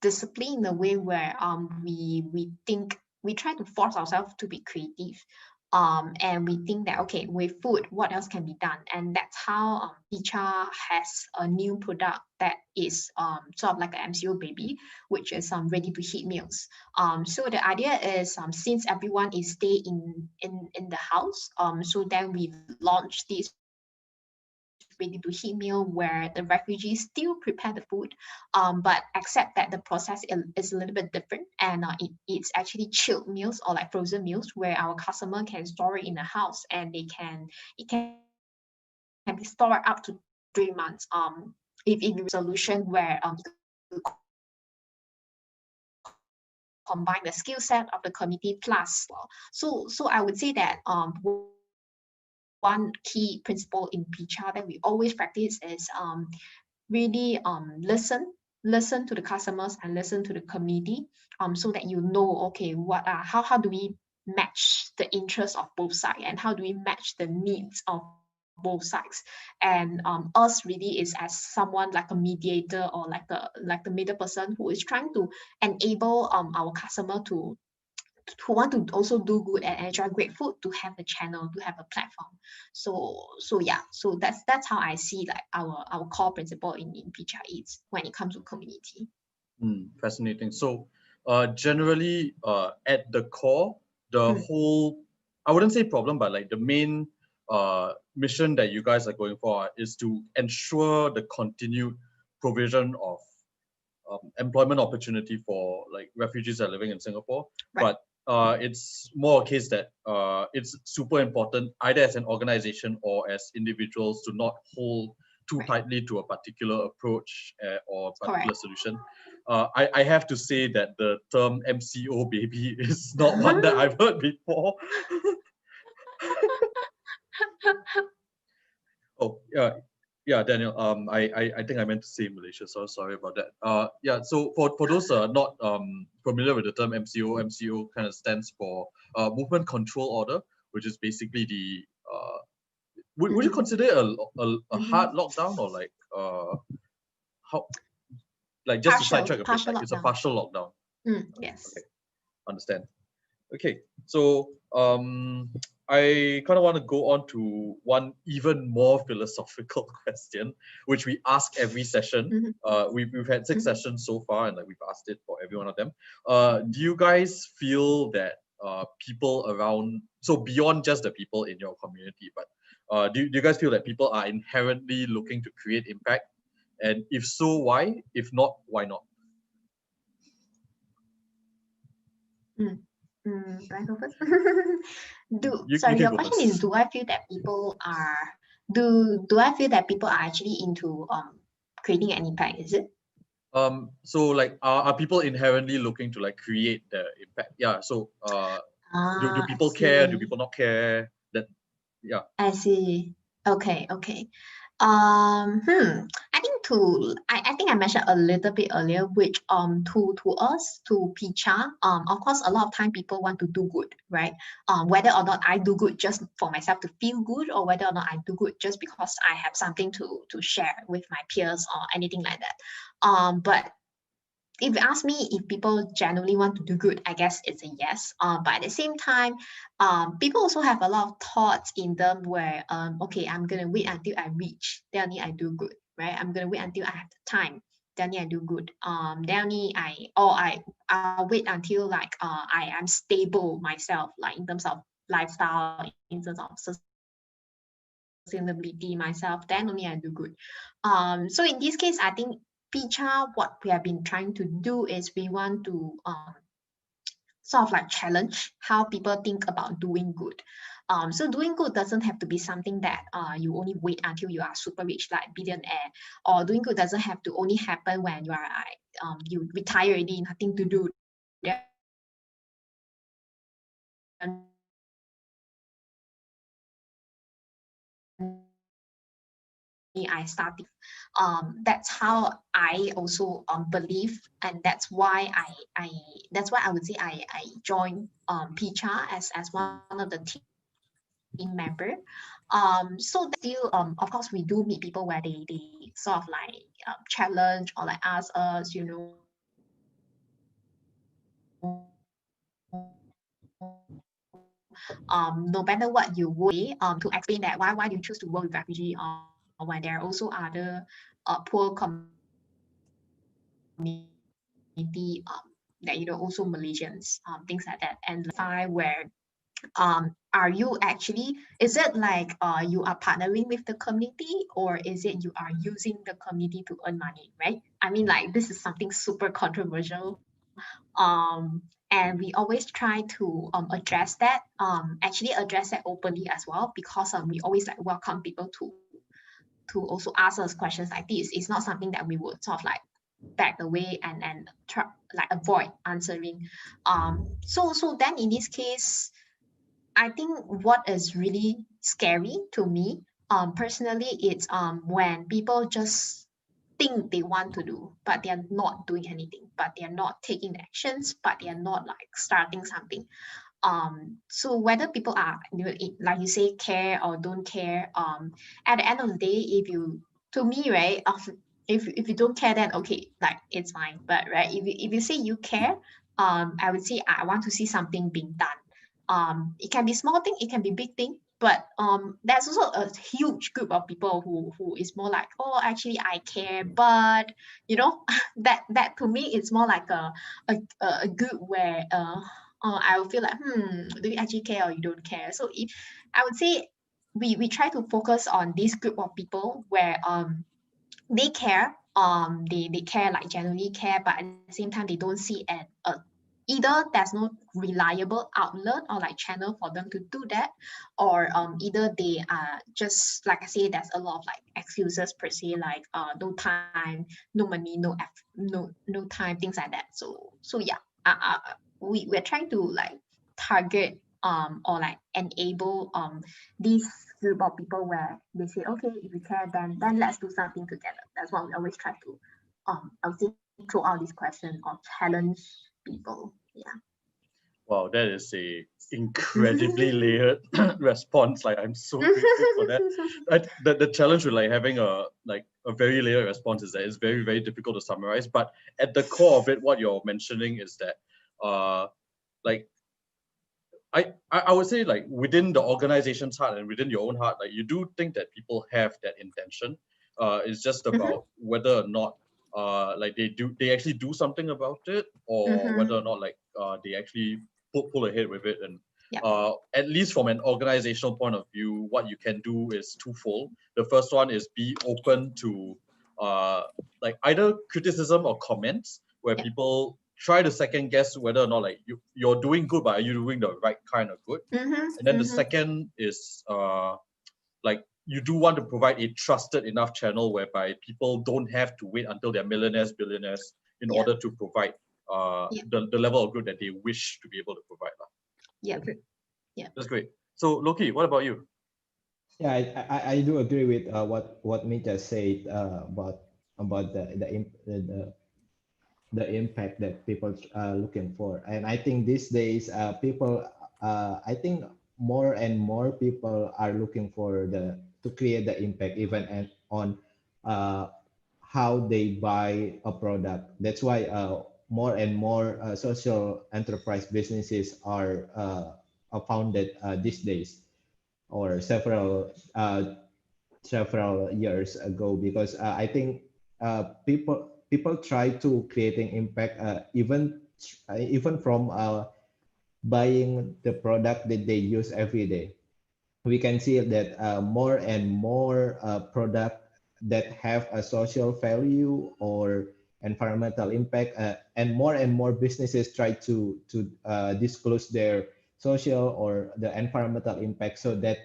disciplined in a way where we think, we try to force ourselves to be creative, and we think that, okay, with food, what else can be done? And that's how Picha has a new product that is sort of like an MCO baby, which is ready to heat meals. So the idea is, since everyone is stay in the house, so then we launched this ready to heat ready to heat meal where the refugees still prepare the food, but except that the process is a little bit different, and it's actually chilled meals or like frozen meals where our customer can store it in the house, and it can be stored up to 3 months. If in solution where you combine the skill set of the community plus. So I would say that one key principle in PCHA that we always practice is really listen to the customers and listen to the community, so that you know, okay, how do we match the interests of both sides, and how do we match the needs of both sides. And us really is as someone like a mediator or like the middle person who is trying to enable our customer to who want to also do good and enjoy great food to have a channel, to have a platform. So yeah, so that's how I see like our core principle in PCHA Eats when it comes to community. Fascinating. So generally at the core, the whole, I wouldn't say problem, but like the main mission that you guys are going for is to ensure the continued provision of employment opportunity for like refugees that are living in Singapore. Right. But it's more a case that it's super important either as an organization or as individuals to not hold too tightly to a particular approach or particular solution. I have to say that the term MCO baby is not one that I've heard before. Oh, yeah, Daniel. I think I meant to say Malaysia, so sorry about that. Yeah. So for those not familiar with the term MCO, MCO kind of stands for Movement Control Order, which is basically the would you consider it a hard lockdown, or like how, like just to sidetrack a bit, like it's a partial lockdown. Yes. Okay, understand. Okay, so I kind of want to go on to one even more philosophical question, which we ask every session. We've had 6 sessions so far, and like we've asked it for every one of them. Do you guys feel that people around, so beyond just the people in your community, but do you guys feel that people are inherently looking to create impact? And if so, why? If not, why not? Do I go first? You Your go question first. is, do I feel that people are do I feel that people are actually into creating an impact? Is it? So like are people inherently looking to like create the impact? Yeah. So do people care? Do people not care? That, yeah. I see. Okay. I think I think I mentioned a little bit earlier, which to us, to PCHA, of course a lot of time people want to do good, right? Whether or not I do good just for myself to feel good, or whether or not I do good just because I have something to share with my peers or anything like that. But if you ask me if people genuinely want to do good, I guess it's a yes. But at the same time, people also have a lot of thoughts in them where, okay, I'm gonna wait until I reach, then only I do good, right? I'm gonna wait until I have the time, then only I do good. Then only I'll wait until like I am stable myself, like in terms of lifestyle, in terms of sustainability myself, then only I do good. So in this case, I think PCHA, what we have been trying to do is we want to sort of like challenge how people think about doing good. So doing good doesn't have to be something that you only wait until you are super rich, like billionaire, or doing good doesn't have to only happen when you are you retire already, nothing to do. I started. That's how I also believe, and that's why I would say I joined PCHA as one of the team member. So that still of course we do meet people where they sort of like challenge or like ask us, you know, no matter what you would to explain that why do you choose to work with refugee, or when there are also other poor community that, you know, also Malaysians, things like that, and where Are you actually, is it like you are partnering with the community, or is it you are using the community to earn money, right? I mean, like, this is something super controversial. And we always try to address that, actually address that openly as well, because we always like welcome people to also ask us questions like this. It's not something that we would sort of like back away and try, like, avoid answering. So then in this case, I think what is really scary to me, personally, it's when people just think they want to do, but they are not doing anything, but they are not taking the actions, but they are not like starting something. So whether people are, like you say, care or don't care, at the end of the day, if you, to me, right, if you don't care, then okay, like, it's fine. But right, if you say you care, I would say I want to see something being done. It can be small thing, it can be big thing, but there's also a huge group of people who is more like, oh, actually I care, but you know, that to me it's more like a group where I will feel like, do you actually care or you don't care? So if I would say we try to focus on this group of people where they care, they care, like genuinely care, but at the same time they don't see at either there's no reliable outlet or like channel for them to do that, or either they are just, like I say, there's a lot of like excuses per se, like no time, no money, no time, things like that. So yeah, we're trying to like target or like enable this group of people where they say, okay, if you care, then let's do something together. That's what we always try to I would say, throw out this question or challenge people. Yeah. Wow, that is a incredibly layered response. Like, I'm so grateful for that. The challenge with like having a very layered response is that it's very, very difficult to summarize. But at the core of it, what you're mentioning is that like I would say, like, within the organization's heart and within your own heart, like, you do think that people have that intention. It's just about whether or not like they actually do something about it, or whether or not like they actually pull ahead with it. And Yep. at least from an organizational point of view, what you can do is twofold. The first one is be open to like either criticism or comments where Yep. people try to second guess whether or not like you're doing good, but are you doing the right kind of good? And then the second is like, you do want to provide a trusted enough channel whereby people don't have to wait until they're millionaires, billionaires in order to provide the level of good that they wish to be able to provide. Yeah. Okay. Yeah. That's great. So Loki, what about you? Yeah, I do agree with what Mika said about the impact that people are looking for. And I think these days, people, I think more and more people are looking for to create the impact even on uh, how they buy a product. That's why more and more social enterprise businesses are founded these days, or several years ago, because I think people try to creating impact even from buying the product that they use every day. We can see that more and more product that have a social value or environmental impact, and more businesses try to disclose their social or the environmental impact, so that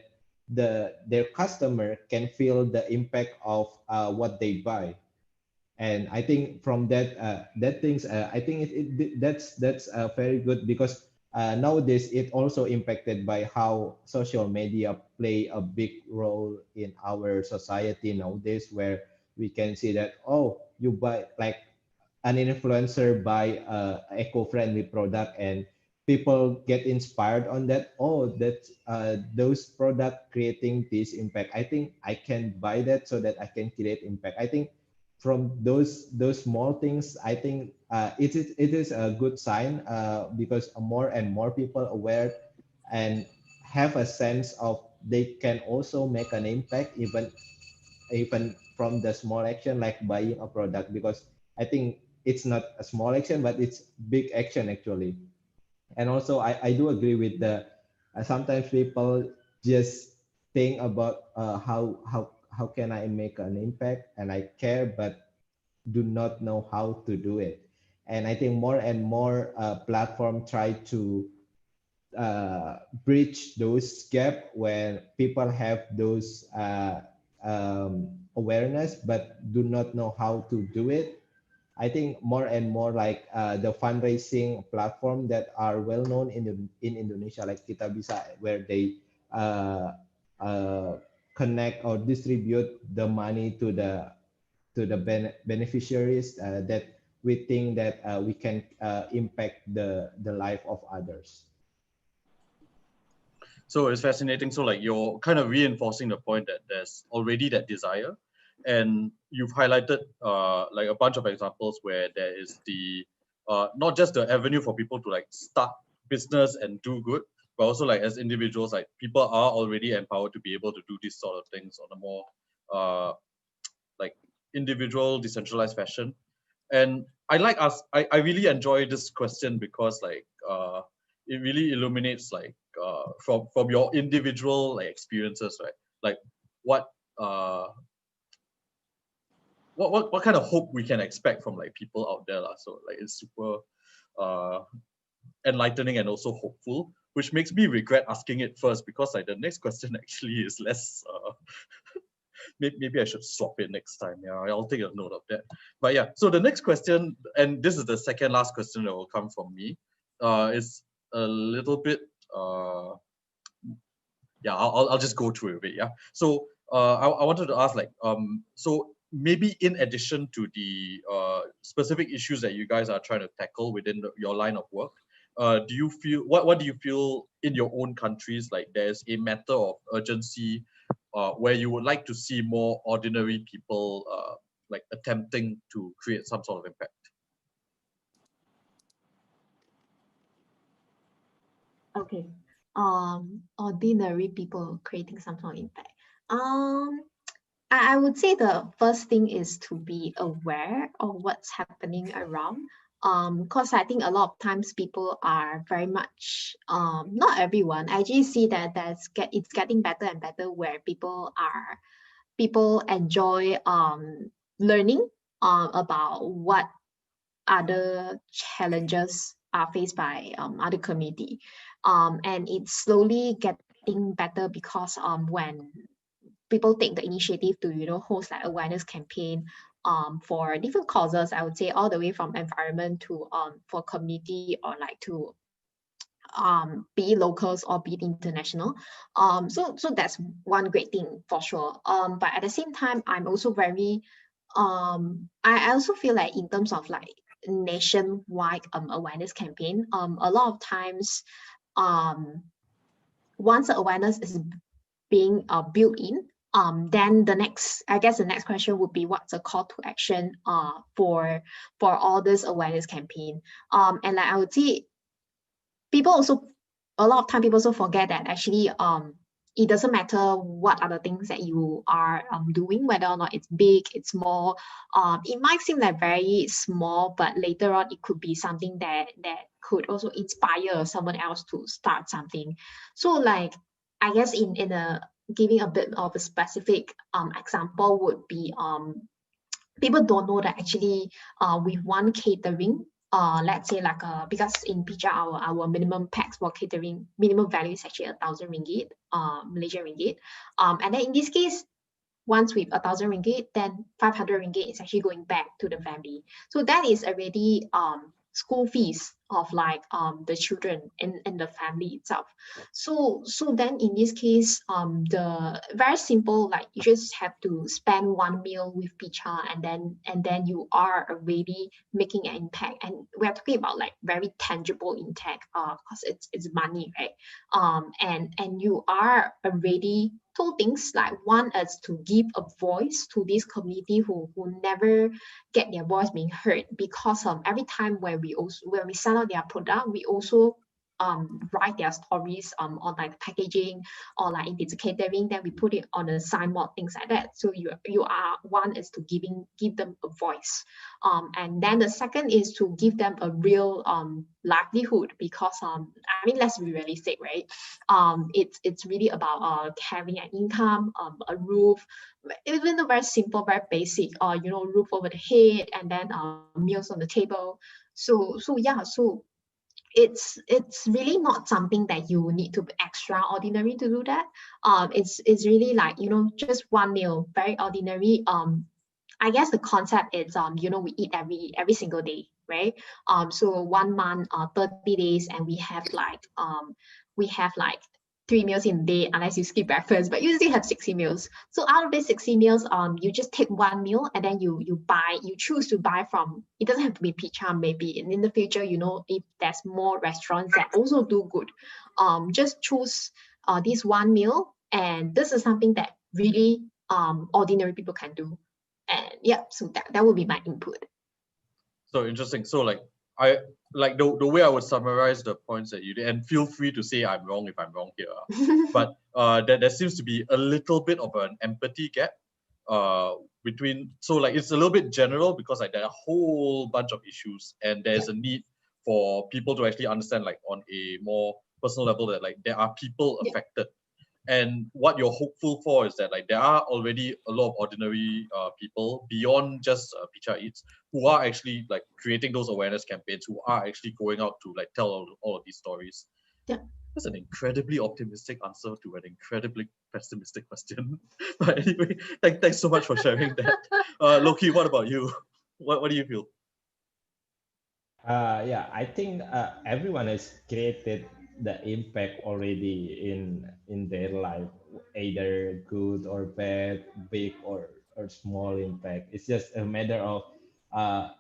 their customer can feel the impact of what they buy. And I think from that things, I think that's very good, because nowadays it also impacted by how social media play a big role in our society nowadays, where we can see that, oh, you buy, like, an influencer buy a eco-friendly product, and people get inspired on that. Oh, that those product creating this impact, I think I can buy that so that I can create impact. I think from those small things, I think it is a good sign, because more and more people aware and have a sense of they can also make an impact, even from the small action like buying a product, because I think it's not a small action, but it's big action actually. And also I do agree with sometimes people just think about how can I make an impact, and I care, but do not know how to do it. And I think more and more platform try to bridge those gap when people have those awareness but do not know how to do it. I think more and more like the fundraising platform that are well known in Indonesia, like Kita Bisa, where they uh, uh, connect or distribute the money to the beneficiaries, that we think that we can impact the life of others. So it's fascinating. So like you're kind of reinforcing the point that there's already that desire, and you've highlighted like a bunch of examples where there is the not just the avenue for people to like start business and do good, but also like as individuals, like people are already empowered to be able to do these sort of things on a more like individual, decentralized fashion. And I really enjoy this question because like it really illuminates like from your individual like experiences, right? Like what uh what kind of hope we can expect from like people out there lah. So like it's super uh enlightening and also hopeful, which makes me regret asking it first, because like the next question actually is less maybe I should swap it next time. Yeah, I'll take a note of that. But yeah, so the next question, and this is the second last question that will come from me, is a little bit yeah, I'll just go through it. Yeah. So I wanted to ask like so maybe in addition to the specific issues that you guys are trying to tackle within your line of work, do you feel what do you feel in your own countries like there's a matter of urgency where you would like to see more ordinary people like attempting to create some sort of impact? Okay. Ordinary people creating some sort of impact. I would say the first thing is to be aware of what's happening around. Because I think a lot of times people are very much not everyone. I actually see that it's getting better and better where people enjoy learning about what other challenges are faced by other community. And it's slowly getting better because when people take the initiative to host like awareness campaign for different causes, I would say all the way from environment to for community or like to be it locals or be it international. So that's one great thing for sure. But at the same time, I'm also very I also feel like in terms of like nationwide awareness campaign, a lot of times once the awareness is being built in, then the next question would be what's the call to action for all this awareness campaign. And like I would say, a lot of time people also forget that actually it doesn't matter what are the things that you are doing, whether or not it's big, it's small. It might seem like very small, but later on it could be something that could also inspire someone else to start something. So like I guess in a giving a bit of a specific example would be people don't know that actually with one catering, let's say like because in Picha our minimum packs for catering minimum value is actually 1,000 ringgit, Malaysian ringgit, and then in this case once with 1,000 ringgit, then 500 ringgit is actually going back to the family. So that is already school fees of like the children and the family itself. So then in this case, the very simple, like you just have to spend one meal with Picha and then you are already making an impact. And we're talking about like very tangible impact because it's money, right? And you are already two things. Like one is to give a voice to this community who never get their voice being heard, because every time when we sell out their product, we also write their stories on like the packaging, or like if it's catering, then we put it on a signboard, things like that. So you are, one is to give them a voice, and then the second is to give them a real livelihood, because I mean, let's be realistic, right? It's really about having an income, a roof, even though very simple, very basic, you know, roof over the head, and then meals on the table. So yeah, so it's really not something that you need to be extraordinary to do that. It's really like, you know, just one meal, very ordinary. I guess the concept is, you know, we eat every single day, right? So 1 month, 30 days, and we have like 3 meals in a day, unless you skip breakfast, but you still have 60 meals. So out of these 60 meals, you just take one meal, and then you choose to buy from, it doesn't have to be Pizza, maybe in the future, you know, if there's more restaurants that also do good, just choose this one meal, and this is something that really ordinary people can do. And yeah, so that would be my input. So interesting. So like I like the way I would summarize the points that you did, and feel free to say I'm wrong if I'm wrong here. But there seems to be a little bit of an empathy gap between, so like it's a little bit general because like there are a whole bunch of issues, and there's a need for people to actually understand, like on a more personal level, that like there are people affected. And what you're hopeful for is that like there are already a lot of ordinary people beyond just Pizza Eats, who are actually like creating those awareness campaigns, who are actually going out to like tell all of these stories. Yeah. That's an incredibly optimistic answer to an incredibly pessimistic question. But anyway, thanks so much for sharing that. Loki, what about you? What do you feel? Yeah, I think everyone has created the impact already in their life, either good or bad, big or small impact. It's just a matter of uh,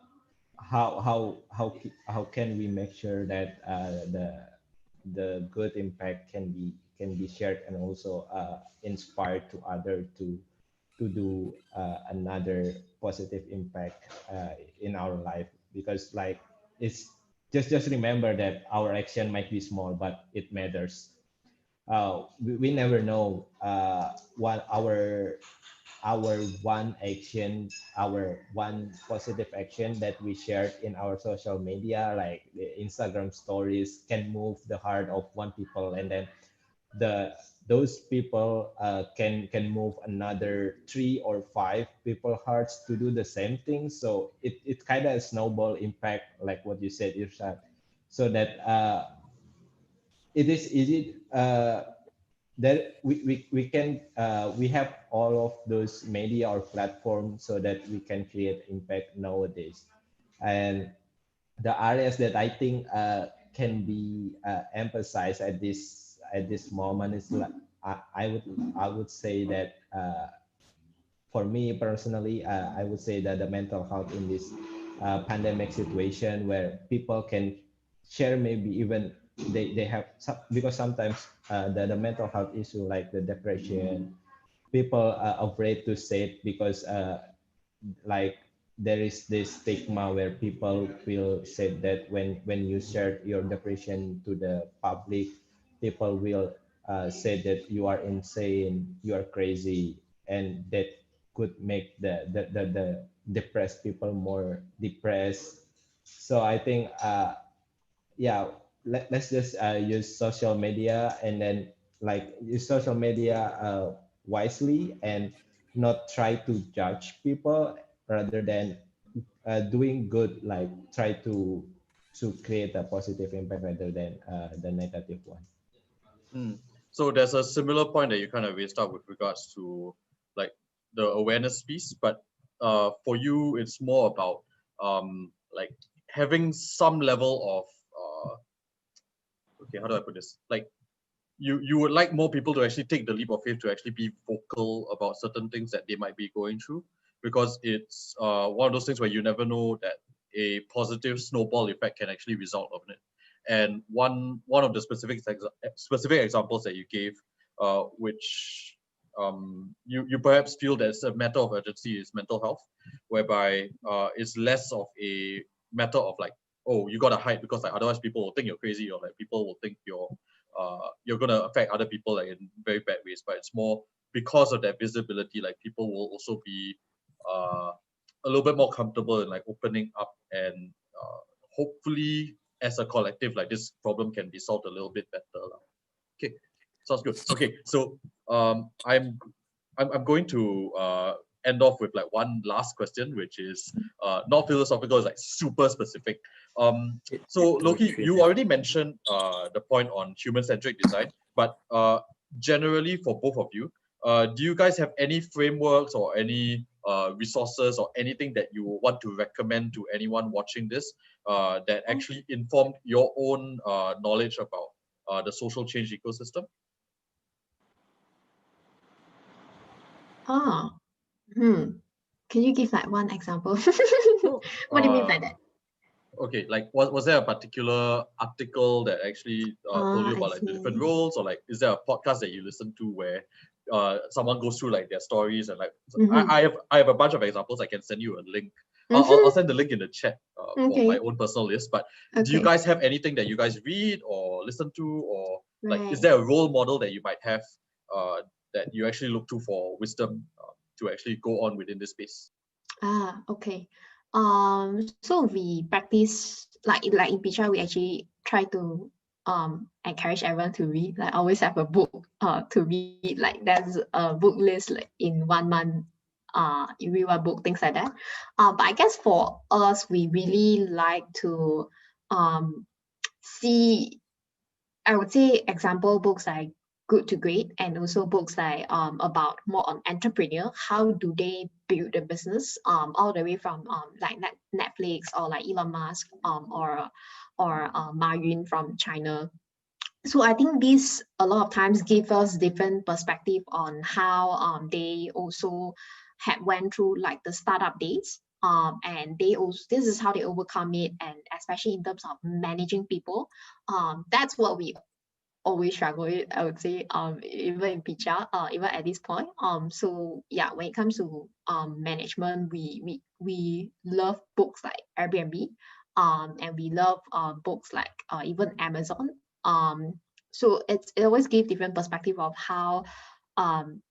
how can we make sure that the good impact can be shared, and also inspired to other to do another positive impact in our life. Because like, it's just remember that our action might be small, but it matters. We never know what our one action, our one positive action that we shared in our social media, like the Instagram stories, can move the heart of one people, and then the those people can move another 3 or 5 people hearts to do the same thing. So it kind of snowball impact, like what you said, Irshad. So that it is easy that we can we have all of those media or platforms so that we can create impact nowadays. And the areas that I think can be emphasized at this moment is like, I would say that for me personally, I would say that the mental health in this pandemic situation, where people can share, maybe even they have some, because sometimes the mental health issue like the depression, people are afraid to say it because like there is this stigma where people will say that when you share your depression to the public, people will say that you are insane, you are crazy, and that could make the depressed people more depressed. So I think yeah, let's just use social media, and then like use social media wisely, and not try to judge people, rather than doing good, like try to create a positive impact rather than the negative one. So there's a similar point that you kind of raised up with regards to like the awareness piece, but for you it's more about like having some level of okay, how do I put this? Like you would like more people to actually take the leap of faith, to actually be vocal about certain things that they might be going through, because it's one of those things where you never know that a positive snowball effect can actually result of it. And one of the specific examples that you gave, which you perhaps feel that it's a matter of urgency, is mental health, whereby it's less of a matter of like, oh, you gotta hide because like otherwise people will think you're crazy, or like people will think you're gonna affect other people like in very bad ways. But it's more because of that visibility, like people will also be a little bit more comfortable in like opening up, and hopefully as a collective, like this problem can be solved a little bit better. Okay, sounds good. Okay, so I'm going to end off with like one last question, which is not philosophical, it's like super specific. So Loki, you already mentioned the point on human-centric design, but generally for both of you, do you guys have any frameworks or any resources or anything that you want to recommend to anyone watching this that actually informed your own knowledge about the social change ecosystem? Oh, can you give like one example? What do you mean by that? Okay, like was there a particular article that actually told you I about like the different see. roles, or like is there a podcast that you listen to where someone goes through like their stories, and like I have a bunch of examples. I can send you a link. I'll send the link in the chat for my own personal list. But do you guys have anything that you guys read or listen to, or like is there a role model that you might have that you actually look to for wisdom to actually go on within this space? Okay. So we practice like in Picha, we actually try to encourage everyone to read. Like always have a book to read. Like there's a book list like in 1 month. You read one book, things like that. But I guess for us, we really like to see, I would say, example books like Good to Great, and also books like about more on entrepreneur. How do they build a business? All the way from like Netflix, or like Elon Musk, or Ma Yun from China. So I think these a lot of times give us different perspective on how they also had went through like the startup days. And they also, this is how they overcome it, and especially in terms of managing people. That's what we always struggle with, I would say, even in Picha, even at this point. So yeah, when it comes to management, we love books like Airbnb, and we love books like even Amazon. So it always gives different perspective of how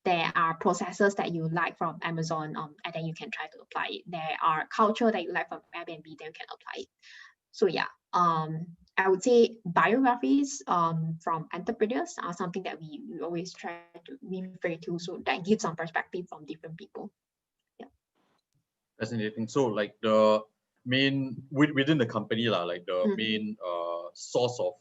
there are processes that you like from Amazon, and then you can try to apply it. There are culture that you like from Airbnb, then you can apply it. So yeah, I would say biographies from entrepreneurs are something that we always try to refer to. So that gives some perspective from different people. Yeah. Fascinating. So like the main within the company lah, like the main source of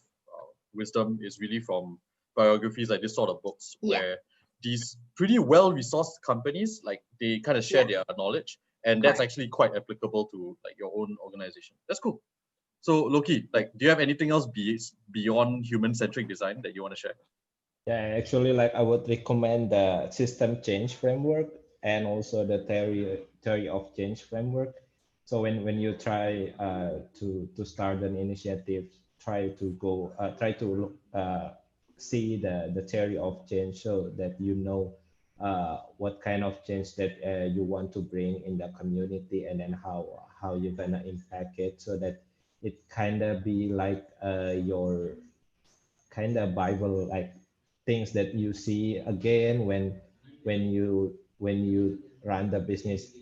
wisdom is really from biographies, like this sort of books, where these pretty well resourced companies, like they kind of share their knowledge, and that's actually quite applicable to like your own organization. That's cool. So Loki, like, do you have anything else beyond human-centric design that you want to share? Yeah, actually, like I would recommend the system change framework and also the theory of change framework. So when you try to start an initiative, try to look, see the theory of change, so that you know what kind of change that you want to bring in the community, and then how you're gonna impact it, so that it kind of be like your kind of Bible, like things that you see again when you run the business.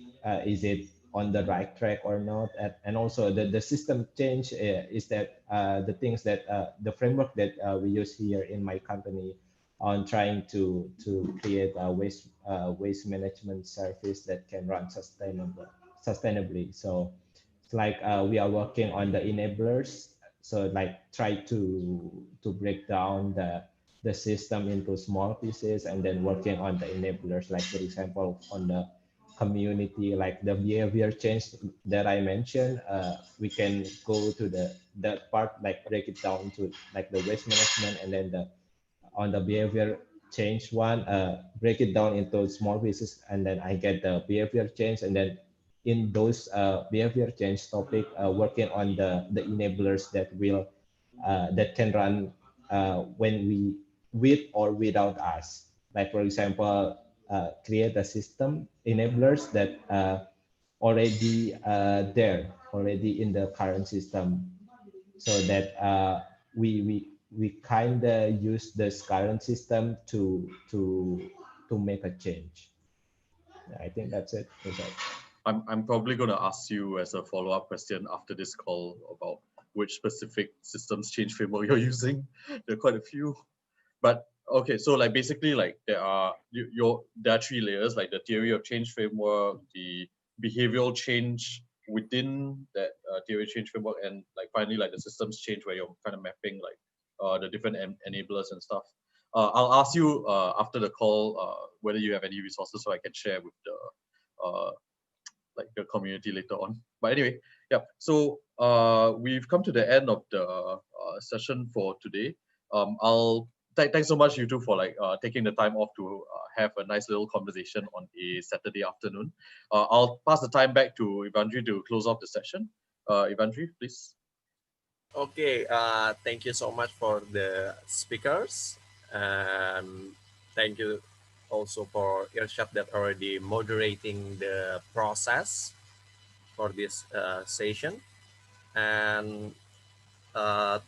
Is it on the right track or not? And also the system change is that the things that the framework that we use here in my company on trying to create a waste management service that can run sustainably. So it's like we are working on the enablers. So like try to break down the system into small pieces, and then working on the enablers, like for example on the community, like the behavior change that I mentioned. We can go to that part, like break it down to like the waste management, and then on the behavior change one, break it down into small pieces, and then I get the behavior change, and then in those behavior change topic, working on the enablers that can run when we, with or without us. Like for example, create a system enablers that already there, already in the current system. so that we kind of use this current system to make a change. I think that's it. I'm probably going to ask you as a follow-up question after this call about which specific systems change framework you're using. There are quite a few, but okay. So like basically like there are three layers, like the theory of change framework, the behavioral change within that theory change framework, and like finally like the systems change where you're kind of mapping like the different enablers and stuff. I'll ask you after the call whether you have any resources so I can share with the like the community later on. But anyway, yeah. So we've come to the end of the session for today. I'll thanks so much you two for like taking the time off to have a nice little conversation on a Saturday afternoon. I'll pass the time back to Ivandri to close off the session. Ivandri, please. Okay, thank you so much for the speakers, and thank you also for Irshad that already moderating the process for this session. And uh,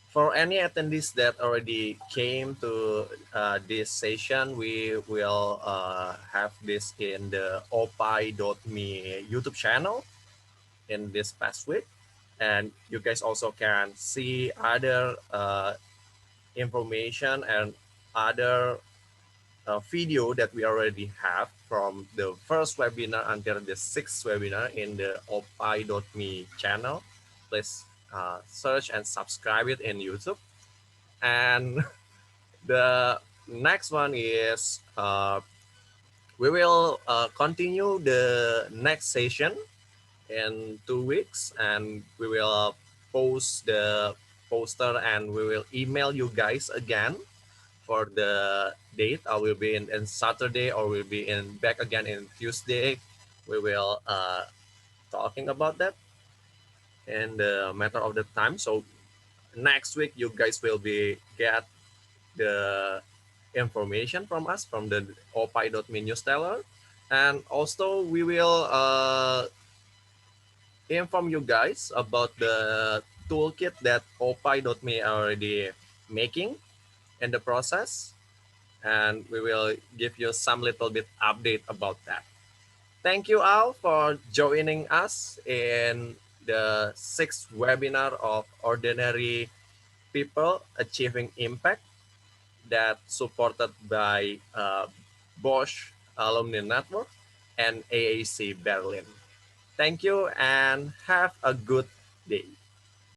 for any attendees that already came to this session, we will have this in the OPAI.me YouTube channel in this past week. And you guys also can see other information and other video that we already have from the first webinar until the sixth webinar in the OPAI.me channel. Please search and subscribe it in YouTube. And the next one is we will continue the next session in 2 weeks, and we will post the poster and we will email you guys again for the date. I will be in Saturday or will be in back again in Tuesday. We will talking about that in the matter of the time. So next week you guys will be get the information from us from the opai.me newsletter, and also we will inform you guys about the toolkit that opai.me already making in the process, and we will give you some little bit update about that. Thank you all for joining us in the sixth webinar of Ordinary People Achieving Impact that supported by Bosch Alumni Network and AAC Berlin. Thank you and have a good day.